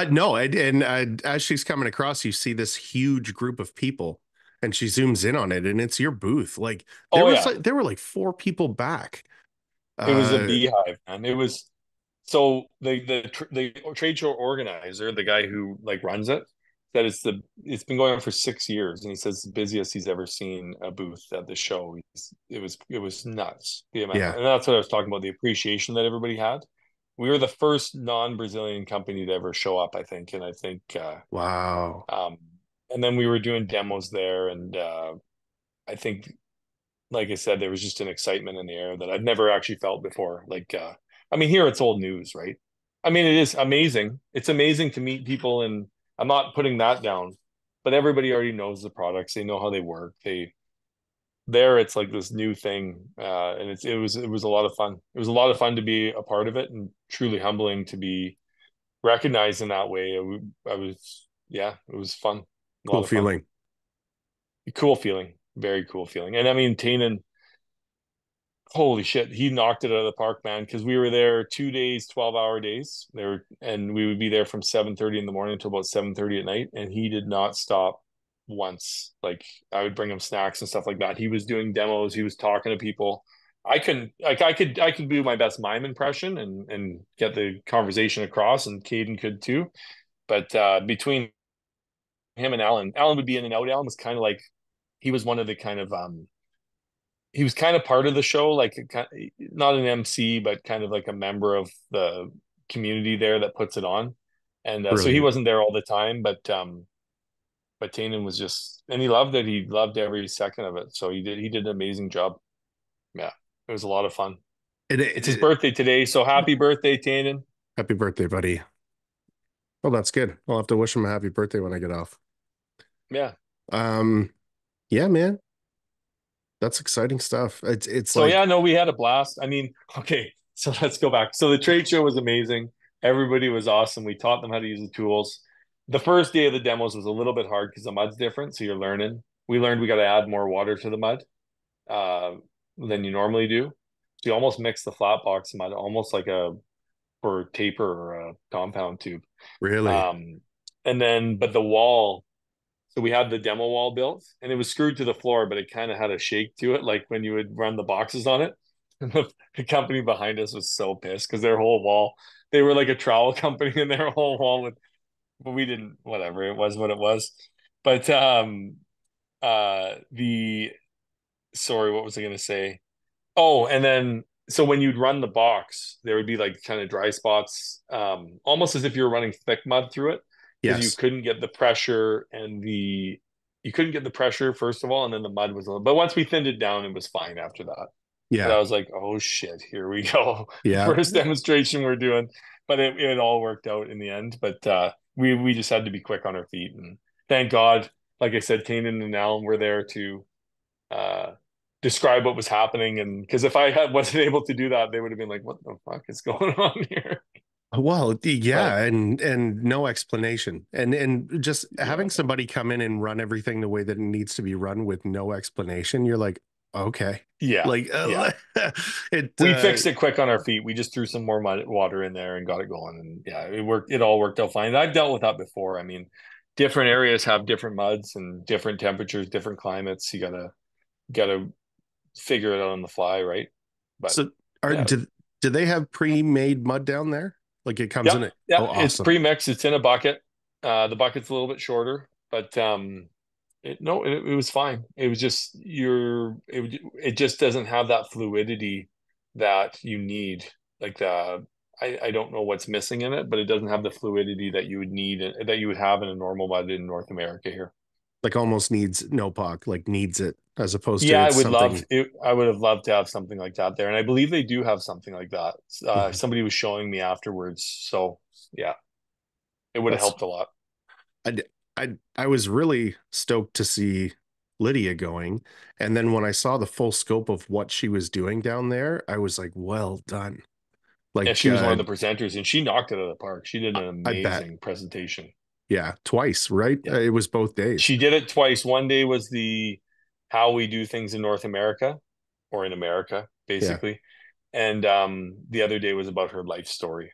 No, and as she's coming across, you see this huge group of people, and she zooms in on it, and it's your booth. Like Oh yeah, there were like four people back. it was a Uh, beehive, man. It was so the trade show organizer, the guy who like runs it, said it's been going on for 6 years, and he says the busiest he's ever seen a booth at the show. It was nuts the amount, yeah. and that's what I was talking about, the appreciation that everybody had. We were the first non-Brazilian company to ever show up, I think, and I think Wow. um, and then we were doing demos there, and I think like I said, there was just an excitement in the air that I've never actually felt before. Like, I mean, here it's old news, right? I mean, it is amazing. It's amazing to meet people, and I'm not putting that down, but everybody already knows the products. They know how they work. It's like this new thing, and it was a lot of fun. It was a lot of fun to be a part of it, and truly humbling to be recognized in that way. I was, yeah, it was fun, a Cool lot of fun, feeling. cool feeling, very cool feeling. And I mean, Tannen, holy shit, he knocked it out of the park, man. Because we were there 2 days, 12-hour days. There, and we would be there from 7:30 in the morning until about 7:30 at night, and he did not stop once. Like I would bring him snacks and stuff like that. He was doing demos. He was talking to people. I couldn't like I could do my best mime impression and get the conversation across, and Caden could too. But between him and Alan would be in and out. Alan was kind of like he was one of the kind of he was kind of part of the show, like not an MC, but kind of like a member of the community there that puts it on. And so he Brilliant. wasn't there all the time, but Tannen was just, and he loved it. He loved every second of it. So he did an amazing job. Yeah. It was a lot of fun. It, It's his it, birthday today, so happy birthday, Tannen. happy birthday, buddy. Well, that's good. I'll have to wish him a happy birthday when I get off. Yeah. Um, yeah, man, that's exciting stuff. It's So like yeah, no, we had a blast. I mean, okay, so let's go back. So the trade show was amazing. Everybody was awesome. We taught them how to use the tools. The first day of the demos was a little bit hard because the mud's different, so you're learning. We learned we got to add more water to the mud uh, than you normally do. So you almost mix the flat box mud, almost like a for taper or a compound tube. really, Um, and then, but the wall, so we had the demo wall built and it was screwed to the floor, but it kind of had a shake to it, like when you would run the boxes on it. And the company behind us was so pissed because their whole wall, they were like a trowel company and their whole wall would, but we didn't, whatever, it was what it was. But the sorry, what was I gonna say? Oh, and then so when you'd run the box, there would be like kind of dry spots, almost as if you were running thick mud through it, because yes, you couldn't get the pressure first of all, and then the mud was a little. But once we thinned it down, it was fine after that. But yeah, I was like, oh shit, here we go, yeah. first demonstration we're doing. But it all worked out in the end. But we just had to be quick on our feet, and thank God, like I said, Kanan and Alan were there to uh, describe what was happening. And because if wasn't able to do that, they would have been like, "What the fuck is going on here?" Well, But yeah, and no explanation, and just yeah, having somebody come in and run everything the way that it needs to be run with no explanation, you're like, okay, yeah, like yeah. it. We fixed it quick on our feet. We just threw some more water in there and got it going. And yeah, it worked. It all worked out fine. I've dealt with that before. I mean, different areas have different muds and different temperatures, different climates. You gotta figure it out on the fly, right? But So, are yeah, do they have pre-made mud down there? Like it comes in yep, it. yeah. Oh, It's awesome. pre-mixed. It's in a bucket. The bucket's a little bit shorter, but it was fine. It was just it just doesn't have that fluidity that you need. Like I don't know what's missing in it, but it doesn't have the fluidity that you would need that you would have in a normal mud in North America here. Like almost needs no puck, like needs it as opposed to Yeah, I it's would love something. it. I would have loved to have something like that there, and I believe they do have something like that. Mhm. Somebody was showing me afterwards, so yeah, it would have That's helped a lot. I I was really stoked to see Lydia going, and then when I saw the full scope of what she was doing down there, I was like, well done. Yeah, Like she was one of the presenters, and she knocked it out of the park. She did an I bet, amazing presentation. yeah, twice, right? Yeah. It was both days. She did it twice. One day was the how we do things in North America or in America, Yeah. basically. And the other day was about her life story.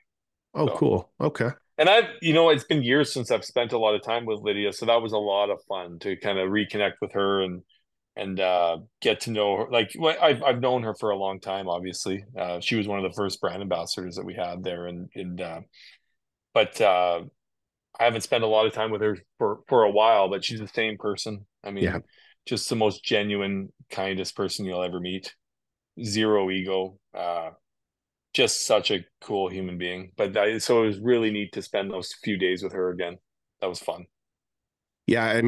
Oh, So, cool. Okay. and it's been years since I've spent a lot of time with Lydia, so that was a lot of fun to kind of reconnect with her and get to know her. Like, well, I've known her for a long time, obviously. She was one of the first brand ambassadors that we had there, and but I haven't spent a lot of time with her for a while, but she's the same person. I Yeah. mean, just the most genuine, kindest person you'll ever meet. Zero ego. Just such a cool human being. So it was really neat to spend those few days with her again. That was fun. Yeah,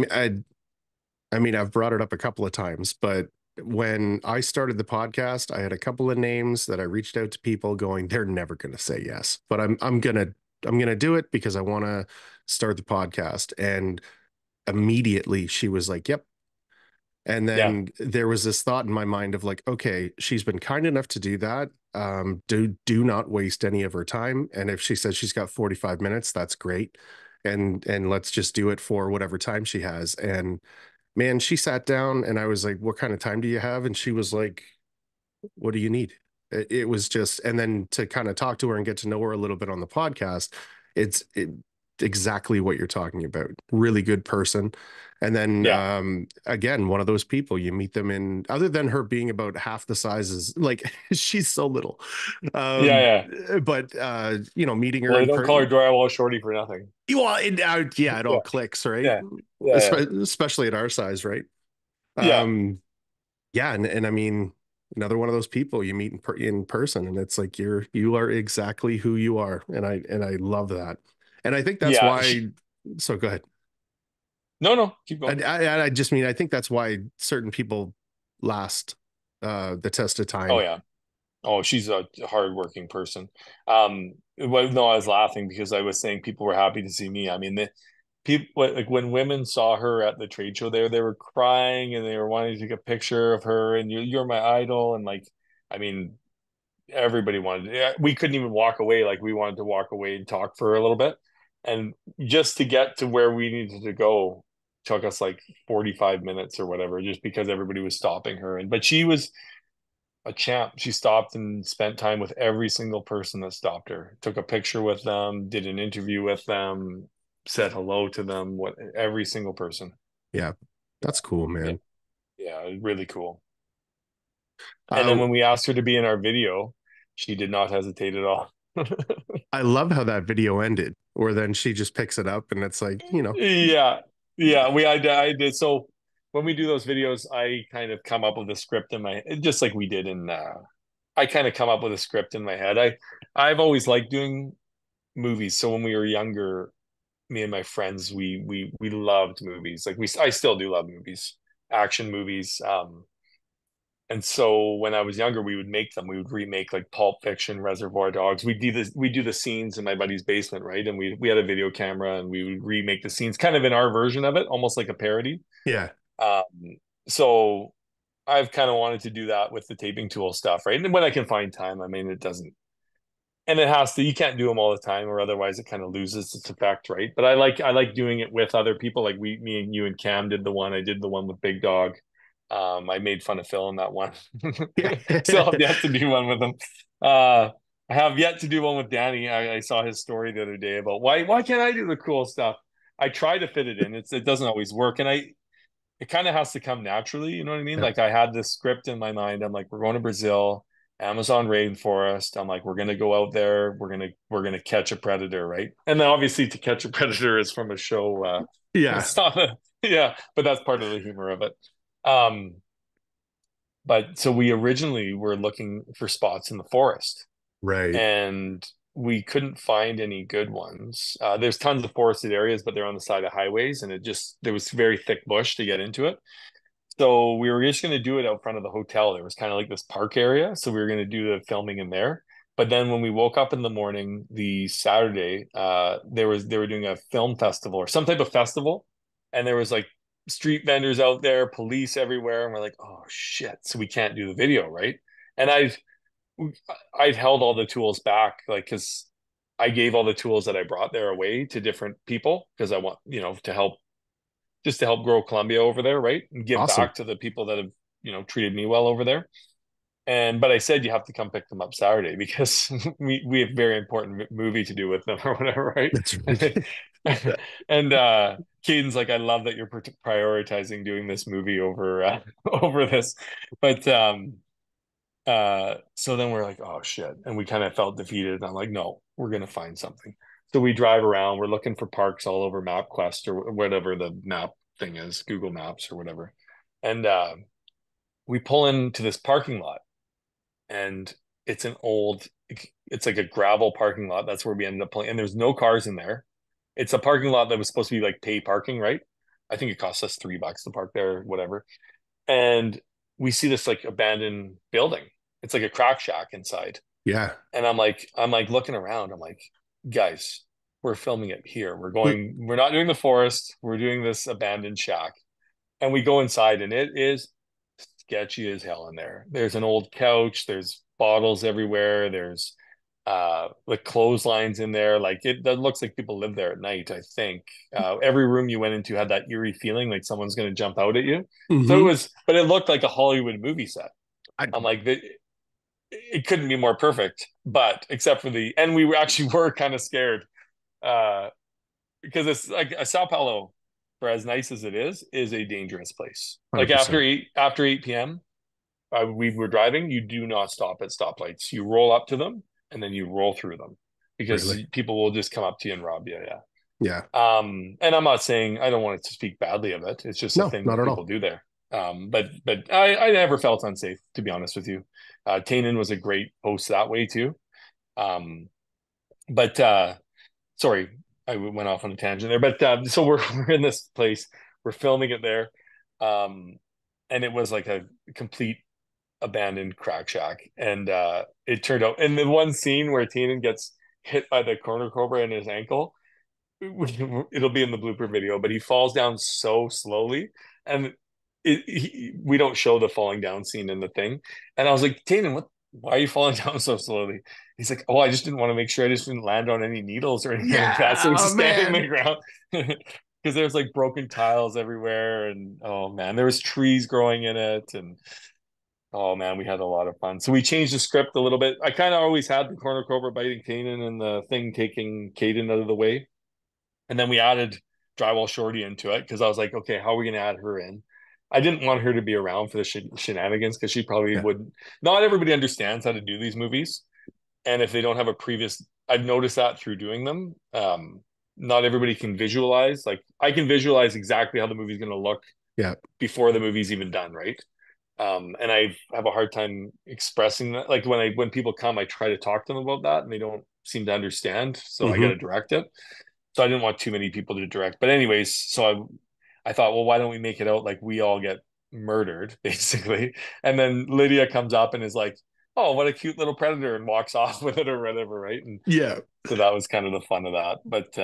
I mean, I've brought it up a couple of times, but when I started the podcast, I had a couple of names that I reached out to people going, they're never going to say yes, but I'm gonna do it because I want to start the podcast. And immediately she was like, "Yep." And Yeah, then there was this thought in my mind of like, okay, she's been kind enough to do that. Do not waste any of her time. And if she says she's got 45 minutes, that's great. And let's just do it for whatever time she has. And man, she sat down and I was like, what kind of time do you have? And she was like, what do you need? It was just, and then to kind of talk to her and get to know her a little bit on the podcast, it's exactly what you're talking about. Really good person. And then yeah, again, one of those people you meet them in, other than her being about half the sizes, like she's so little. yeah, Um, yeah. but meeting her Well, they in don't call her person, drywall shorty for nothing. well, yeah, it all Yeah, clicks, right? yeah, yeah, yeah, Especially at our size, right? yeah, Um, yeah, and I mean, another one of those people you meet in person, and it's like you are exactly who you are, and I love that, and I think that's yeah. why. So go ahead. No, no, keep I, going. I I just mean I think that's why certain people last the test of Oh time yeah, Oh, she's a hardworking person. Well, no, I was laughing because I was saying people were happy to see me. I mean, the people like when women saw her at the trade show there, they were crying and they were wanting to take a picture of her and you're my idol. And like, I mean, everybody wanted yeah, we couldn't even walk away. Like we wanted to walk away and talk for a little bit. And just to get to where we needed to go took us like 45 minutes or whatever, just because everybody was stopping her. And but she was a champ. She stopped and spent time with every single person that stopped her, took a picture with them, did an interview with them, said hello to them, what every single person. Yeah, that's cool, Yeah. man. Yeah, really cool. And Uh, then when we asked her to be in our video, she did not hesitate at all. I love how that video ended, or then she just picks it up and it's like, Yeah. Yeah, I did. So when we do those videos, I kind of come up with a script in my just like we did in I kind of come up with a script in my head. I've always liked doing movies. So when we were younger, me and my friends, we loved movies. Like I still do love movies, action movies. And so when I was younger, we would make them. We would remake like Pulp Fiction, Reservoir Dogs. We do the scenes in my buddy's basement, right? And we had a video camera and we would remake the scenes kind of in our version of it, almost like a parody. yeah, Um, so I've kind of wanted to do that with the taping tool stuff, right? And when I can find time, I mean, it doesn't, and it has to, you can't do them all the time or otherwise it kind of loses its effect, right? But I like doing it with other people. Like me and you and Cam did the one. I did the one with Big Dog. I made fun of Phil in that one. yeah. Still have yet to do one with him. Uh, I have yet to do one with Danny. I saw his story the other day about why can't I do the cool stuff? I try to fit it in. It doesn't always work, and it kind of has to come naturally. You know what I mean? Yep. Like I had this script in my mind. I'm like, we're going to Brazil, Amazon rainforest. I'm like, we're gonna go out there. We're gonna catch a predator, right? And then obviously to catch a predator is from a show. Yeah, It's not a, yeah, but that's part of the humor of it. Um, but so we originally were looking for spots in the forest, right. and we couldn't find any good ones. There's tons of forested areas, but they're on the side of highways, and there was very thick bush to get into it. So we were just going to do it out front of the hotel. There was kind of like this park area. So we were going to do the filming in there. But then when we woke up in the morning, the Saturday, they were doing a film festival or some type of festival. And there was like street vendors out there, police everywhere. And we're like, oh shit. So we can't do the video, right? And I'd held all the tools back, like, because I gave all the tools that I brought there away to different people because I want, to help just to help grow Columbia over there, right? And give Awesome. back to the people that have, treated me well over there. But I said you have to come pick them up Saturday because we have a very important movie to do with them or whatever, right? That's And Kaden's like, I love that you're prioritizing doing this movie over over this, but so then we're like, oh shit, and we kind of felt defeated. And I'm like, no, we're gonna find something. So we drive around. We're looking for parks all over MapQuest or whatever the map thing is, Google Maps or whatever. And we pull into this parking lot, and it's an old, it's like a gravel parking lot. That's where we ended up pulling. And there's no cars in there. It's a parking lot that was supposed to be like pay parking, right? I think it cost us $3 to park there, whatever. And we see this like abandoned building. It's like a crack shack inside. yeah. And I'm like looking around. I'm like, guys, we're filming it here. We're not doing the forest. We're doing this abandoned shack. And we go inside and it is sketchy as hell in there. There's an old couch. There's bottles everywhere. There's like clotheslines in there. Like that looks like people live there at night, I think. Every room you went into had that eerie feeling like someone's going to jump out at you. So Hmm. but it looked like a Hollywood movie set. I, I'm like, it couldn't be more perfect, but except for and we actually were kind of scared uh, because it's like a Sao Paulo, for as nice as it is a dangerous place. Like 100%. after 8 p.m., we were driving. You do not stop at stoplights. You roll up to them and then you roll through them because Really? people will just come up to you and rob you. Yeah. Yeah. And I'm not saying I don't want to speak badly of it. It's just a No, thing not that at people all. do there. But I never felt unsafe, to be honest with you. Kanan was a great host that way too. Um, but sorry, I went off on a tangent there. But so we're in this place, we're filming it there, and it was like a complete. abandoned crack shack, and it turned out. And the one scene where Kaden gets hit by the corner cobra in his ankle, it'll be in the blooper video, but he falls down so slowly, and we don't show the falling down scene in the thing. And I was like, Kaden, what? Why are you falling down so slowly? He's like, oh, I just didn't want to make sure I just didn't land on any needles or anything like that. So he's Yeah, just standing on man. the ground because there's like broken tiles everywhere, and oh man, there was trees growing in it, and oh man, we had a lot of fun. So we changed the script a little bit. I kind of always had the corner cobra biting Kaden and the thing taking Kaden out of the way. And then we added Drywall Shorty into it because I was like, okay, how are we going to add her in? I didn't want her to be around for the shenanigans because she probably Yeah. wouldn't. Not everybody understands how to do these movies. And if they don't have a previous, I've noticed that through doing them. Not everybody can visualize. Like I can visualize exactly how the movie's going to look Yeah. before the movie's even done, right? And I have a hard time expressing that. Like when people come, I try to talk to them about that, and they don't seem to understand. So I got to Hmm. direct it. So I didn't want too many people to direct. But anyways, I thought, well, why don't we make it out like we all get murdered, basically? And then Lydia comes up and is like, "Oh, what a cute little predator," and walks off with it or whatever, right? And Yeah. so that was kind of the fun of that. But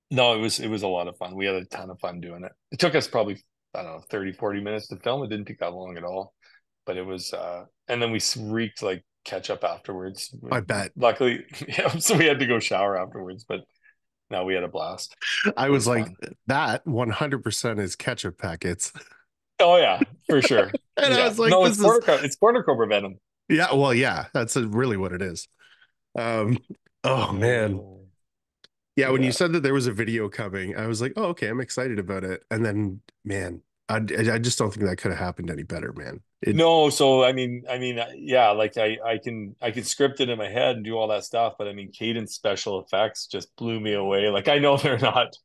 no, it was a lot of fun. We had a ton of fun doing it. It took us probably, I don't know, 30, 40 minutes to film. It didn't take that long at all. But it was and then we reeked like ketchup afterwards. I bet. Luckily, yeah, so we had to go shower afterwards, but no, we had a blast. I It was was like, fun. that 100% is ketchup packets. Oh yeah, for sure. And I Yeah. was like, No, this is, it's corner cobra venom. yeah, well, yeah, that's really what it is. Um, oh man. Oh, Yeah, when you yeah. said that there was a video coming, I was like, oh, okay, I'm excited about it. And then, man, I just don't think that could have happened any better, man. It No, so I mean, yeah, like I can script it in my head and do all that stuff, but I mean, Caden's special effects just blew me away. Like I know they're not,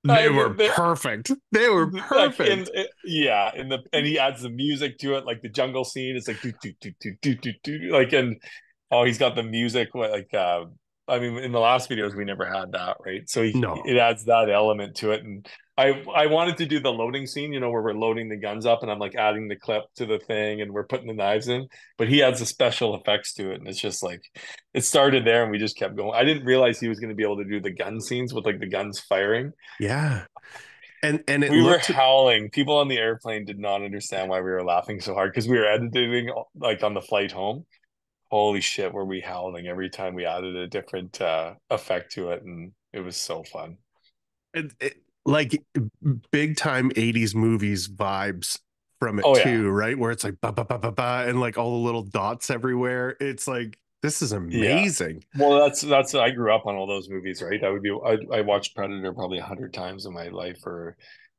They I, were they, perfect. They were like in perfect. yeah, in the and he adds the music to it, like the jungle scene. It's like do do do do do do do, like and oh, he's got the music like I mean in the last videos we never had that, right? So No. it adds that element to it. And I wanted to do the loading scene, where we're loading the guns up and I'm like adding the clip to the thing and we're putting the knives in, but he adds the special effects to it, and it's just like it started there and we just kept going. I didn't realize he was going to be able to do the gun scenes with like the guns firing. Yeah. And it We were looked, howling. People on the airplane did not understand why we were laughing so hard because we were editing like on the flight home. Holy shit, were we howling every time we added a different effect to it, and it was so fun. like big time 80s movies vibes from it Oh yeah, too, right? Where it's like ba ba ba ba ba and like all the little dots everywhere. It's like this is yeah. amazing. Well, that's I grew up on all those movies, right? I watched Predator probably 100 times in my life, or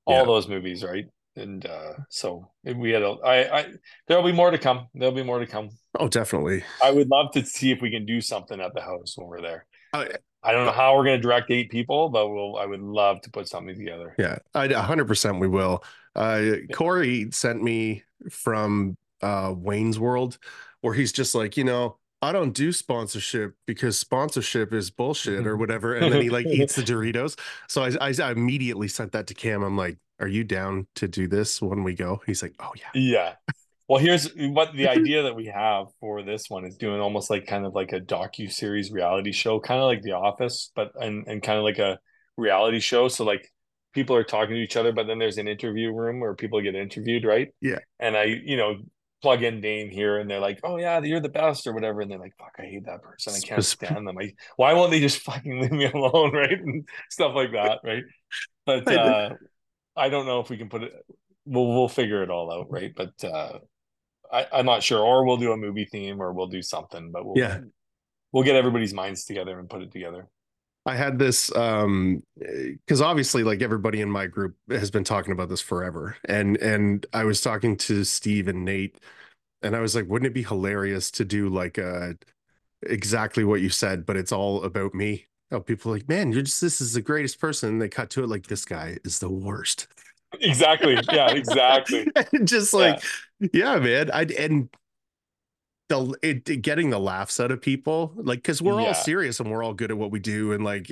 all Yeah. those movies, right? And so we had I there'll be more to come. There'll be more to come. Oh, definitely. I would love to see if we can do something at the house when we're there. I, I don't know how we're going to direct 8 people, but I would love to put something together. yeah, I 100% we will. Yeah. Corey sent me from Wayne's World where he's just like, I don't do sponsorship because sponsorship is bullshit or whatever. And then he like eats the Doritos. So I immediately sent that to Cam. I'm like, are you down to do this when we go? He's like, oh Yeah. Well, here's what the idea that we have for this one is doing almost like kind of like a docu-series reality show, kind of like The Office, but and kind of like a reality show. So like people are talking to each other, but then there's an interview room where people get interviewed, right? yeah. And I plug in Dane here and they're like, "Oh yeah, you're the best," or whatever. And they're like, "Fuck, I hate that person. I can't Yeah. stand them. Why won't they just fucking leave me alone?" Right? And stuff like that, right? But I don't know if we can put it. We'll figure it all out, right? But I'm not sure. Or we'll do a movie theme, or we'll do something. But we'll Yeah. we'll get everybody's minds together and put it together. I had this because obviously like everybody in my group has been talking about this forever. And I was talking to Steve and Nate and I was like, wouldn't it be hilarious to do like exactly what you said, but it's all about me? Oh, people are like, man, you're just this is the greatest person. And they cut to it like this guy is the worst. Exactly. Yeah. Exactly. And just Yeah. like, yeah, man. And getting the laughs out of people, like, because we're all Yeah. serious and we're all good at what we do, and like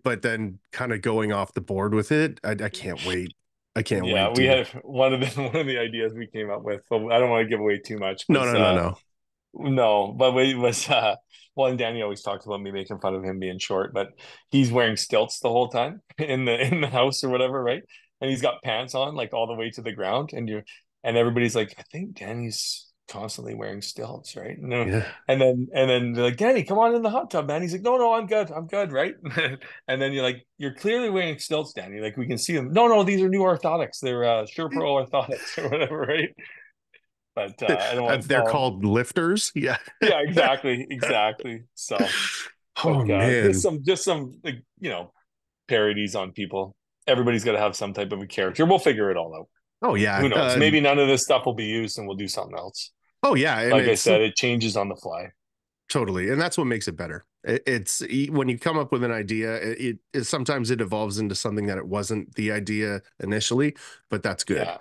but then kind of going off the board with it. I can't wait. I can't Yeah, wait, we dude. had one of the one of the ideas we came up with, but I don't want to give away too much, No, was no, no, no. no, but it was well, and Danny always talks about me making fun of him being short, but he's wearing stilts the whole time in the house or whatever, right? And he's got pants on like all the way to the ground, and everybody's like, I think Danny's constantly wearing stilts, right? Yeah. And then they're like, Danny, come on in the hot tub, man. He's like, no, no, I'm good, right? And then you're like, you're clearly wearing stilts, Danny. Like we can see them. No, no, these are new orthotics. They're SurePro orthotics or whatever, right? But I don't want to They're call. called lifters. Yeah. Yeah, exactly. So, Oh but just man. some like, parodies on people. Everybody's got to have some type of a character. We'll figure it all out. Oh yeah. Who knows? Maybe none of this stuff will be used, and we'll do something else. Oh yeah, and Like I it's said, it changes on the fly. totally, and that's what makes it better. When you come up with an idea, sometimes it evolves into something that it wasn't the idea initially, but that's good. Yeah.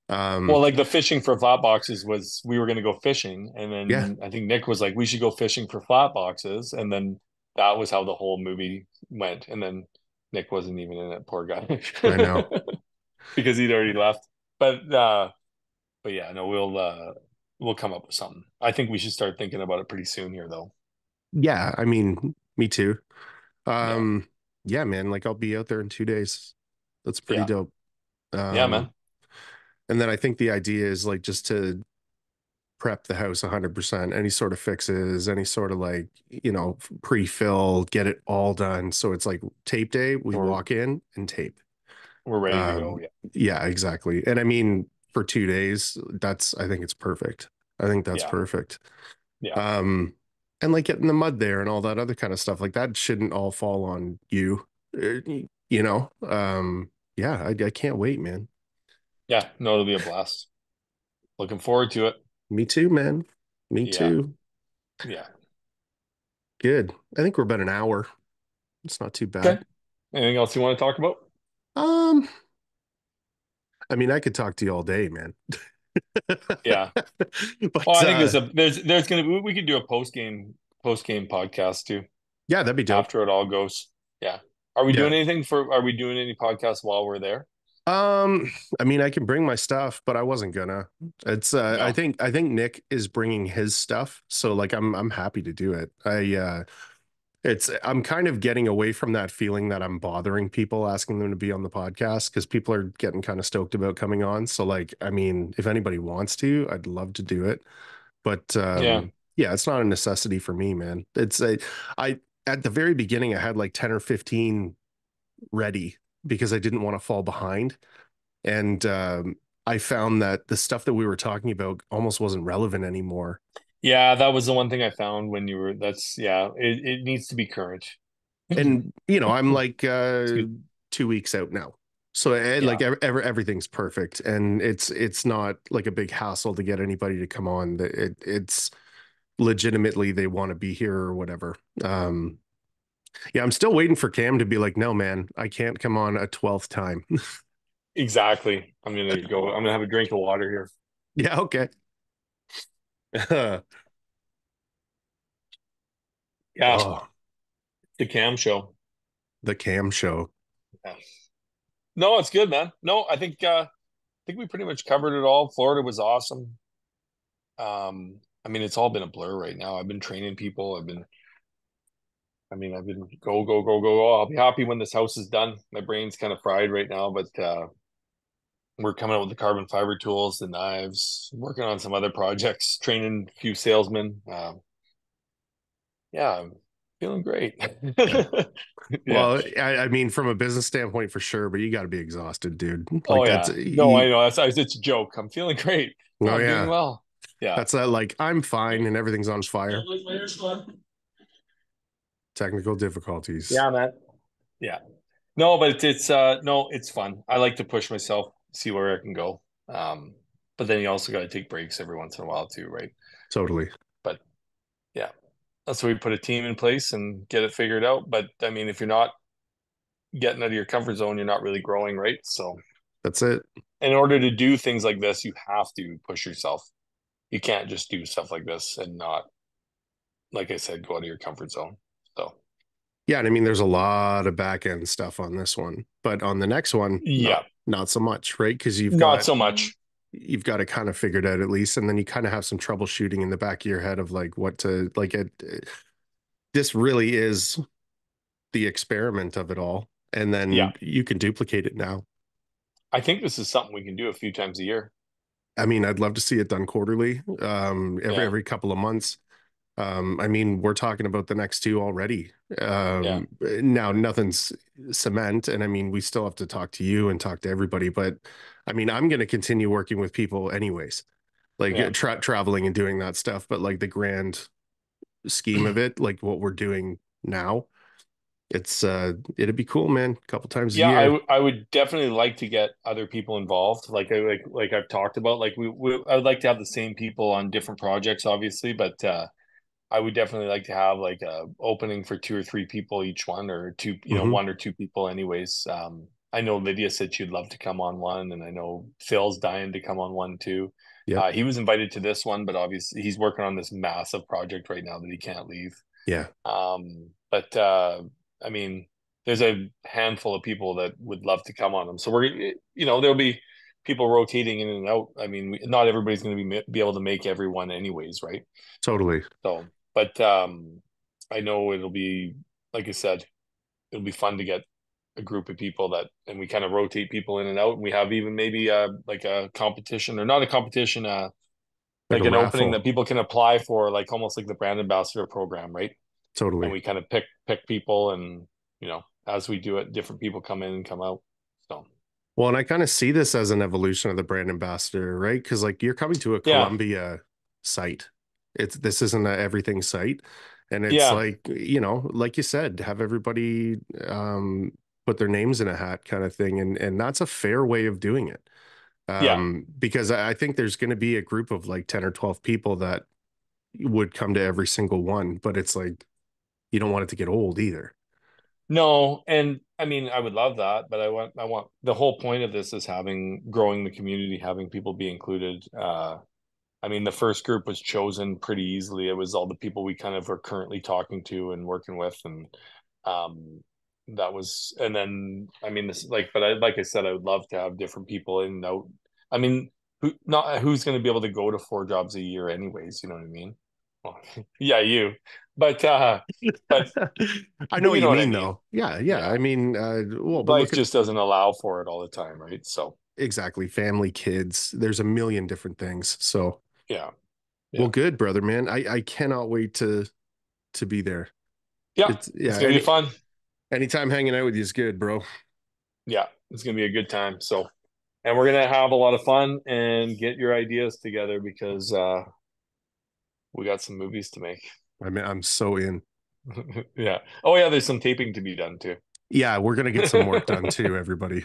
Um, Well, like the fishing for flat boxes was, we were going to go fishing, and yeah, then I think Nick was like, we should go fishing for flat boxes, and then that was how the whole movie went. And then Nick wasn't even in it, poor guy, I know. because he'd already left. But yeah, no, we'll come up with something. I think we should start thinking about it pretty soon here, though. Yeah, I mean, me too. Yeah, Um, yeah, man, like I'll be out there in 2 days. That's pretty yeah, dope. yeah, man. Um, and then I think the idea is like just to prep the house 100%, any sort of fixes, any sort of like, pre-fill, get it all done. So it's like tape day, we We're walk in and tape. we're ready to go. Um, Yeah, yeah, exactly. And I mean, for 2 days, I think it's perfect. I think that's yeah, perfect. yeah, Um, and like getting the mud there and all that other kind of stuff, like that shouldn't all fall on you. You know? Yeah, I can't wait, man. yeah. No, it'll be a blast. Looking forward to it. Me too, man. Me Yeah, too. yeah. Good. I think we're about an hour. It's not too Okay. bad. Anything else you want to talk about? Um, I mean, I could talk to you all day, man. Yeah. Well, But I think there's gonna be, we could do a post game podcast too yeah, that'd be dope. after it all goes. Yeah. Are we Yeah. doing anything for? Are we doing any podcasts while we're there? I mean, I can bring my stuff, but I wasn't gonna. It's No. I think Nick is bringing his stuff, so like I'm happy to do it. I'm kind of getting away from that feeling that I'm bothering people asking them to be on the podcast because people are getting kind of stoked about coming on. So like, I mean, if anybody wants to, I'd love to do it. But Yeah. yeah, it's not a necessity for me, man. I at the very beginning I had like 10 or 15 ready because I didn't want to fall behind. And I found that the stuff that we were talking about almost wasn't relevant anymore. Yeah, that was the one thing I found when you were. That's yeah. It needs to be current. And I'm like Excuse. 2 weeks out now. So like Yeah. everything's perfect, and it's not like a big hassle to get anybody to come on. It's legitimately they want to be here or whatever. Yeah, I'm still waiting for Cam to be like, no, man, I can't come on a 12th time. Exactly. I'm gonna go. I'm gonna have a drink of water here. Yeah, okay. Yeah. Oh, The Cam show. the Cam show. Yeah. No, it's good, man. No, I think we pretty much covered it all. Florida was awesome. I mean, it's all been a blur right now. I've been training people. I've been go, go, go, go, go. I'll be happy when this house is done. My brain's kind of fried right now, but we're coming out with the carbon fiber tools, the knives, working on some other projects, training a few salesmen. Yeah, I'm feeling great. Yeah. Yeah. Well, I mean, from a business standpoint, for sure, but you got to be exhausted, dude. Oh Like that's yeah. No, I know. It's a joke. I'm feeling great. No, oh I'm doing yeah, well. Yeah. that's that. Like I'm fine and everything's on fire. Technical difficulties. Yeah, man. Yeah. No, but it's no, it's fun. I like to push myself, see where I can go. But then you also got to take breaks every once in a while too, right? Totally. But yeah, that's why we put a team in place and get it figured out. But I mean, if you're not getting out of your comfort zone, you're not really growing, right? So That's it. in order to do things like this, you have to push yourself. You can't just do stuff like this and not, like I said, go out of your comfort zone. So Yeah, and I mean, there's a lot of back end stuff on this one, but on the next one, yeah, not not so much, right? Because Not so much. you've got it kind of figured out at least, and then you kind of have some troubleshooting in the back of your head of like what to like. This really is the experiment of it all, and Yeah. then you can duplicate it now. I think this is something we can do a few times a year. I mean, I'd love to see it done quarterly, Yeah. every couple of months. I mean, we're talking about the next two already. Yeah. Now nothing's cement, and I mean, we still have to talk to you and talk to everybody. But I mean, I'm going to continue working with people anyways, like Yeah. traveling and doing that stuff. But like the grand scheme of it, like what we're doing now, it'd be cool, man. A couple times a Yeah, year. I would definitely like to get other people involved. Like I've talked about, like we I would like to have the same people on different projects, obviously, but I would definitely like to have like a opening for two or three people each one, or two, Hmm. one or two people anyways. I know Lydia said she'd love to come on one, and I know Phil's dying to come on one too. Yep. He was invited to this one, but obviously he's working on this massive project right now that he can't leave. Yeah. But I mean, there's a handful of people that would love to come on them. So there'll be people rotating in and out. I mean, not everybody's going to be able to make everyone anyways, right? Totally. So, but I know it'll be, like I said, it'll be fun to get a group of people that, and we kind of rotate people in and out. And we have even maybe like a competition, or not a competition, Like like a an opening raffle. that people can apply for, like almost like the brand ambassador program, right? And Totally. we kind of pick people, and as we do it, different people come in and come out. So Well, and I kind of see this as an evolution of the brand ambassador, right? Because like you're coming to a yeah, Columbia site. This isn't a everything site. And it's yeah, like, like you said, have everybody put their names in a hat kind of thing. And that's a fair way of doing it. yeah. Because I think there's going to be a group of like 10 or 12 people that would come to every single one, but it's like you don't want it to get old either. No, and I mean, I would love that, but I want the whole point of this is growing the community, having people be included. I mean, the first group was chosen pretty easily. It was all the people we kind of are currently talking to and working with, and um, that was. And then, I mean, this but like I said, I would love to have different people in and out. I mean, who's going to be able to go to 4 jobs a year, anyways? You know what I mean? Well, yeah, you, but but I know but what you you know what I mean, mean? though. Yeah, yeah. I Yeah, mean, well, but life look at just doesn't allow for it all the time, right? So exactly family, kids. There's a million different things. So, yeah, well, yeah, good, brother, man. I cannot wait to be there. yeah. It's It's yeah. gonna be fun. Anytime hanging out with you is good, bro. Yeah, it's gonna be a good time. So, and we're gonna have a lot of fun and get your ideas together, because we got some movies to make. I mean, I'm so in. Yeah. Oh yeah, there's some taping to be done too. Yeah, we're gonna get some work done too, everybody.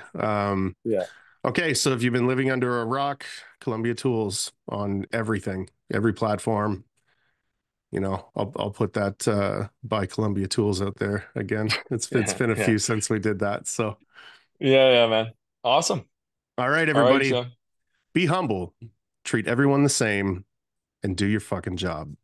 Yeah. Okay, so if you've been living under a rock, Columbia Tools on everything, every platform. I'll put that buy Columbia Tools out there again. It's Yeah. been a Yeah. few since we did that. So, Yeah. Yeah, man. Awesome. all right, All right, everybody, Sean. be humble, treat everyone the same, and do your fucking job.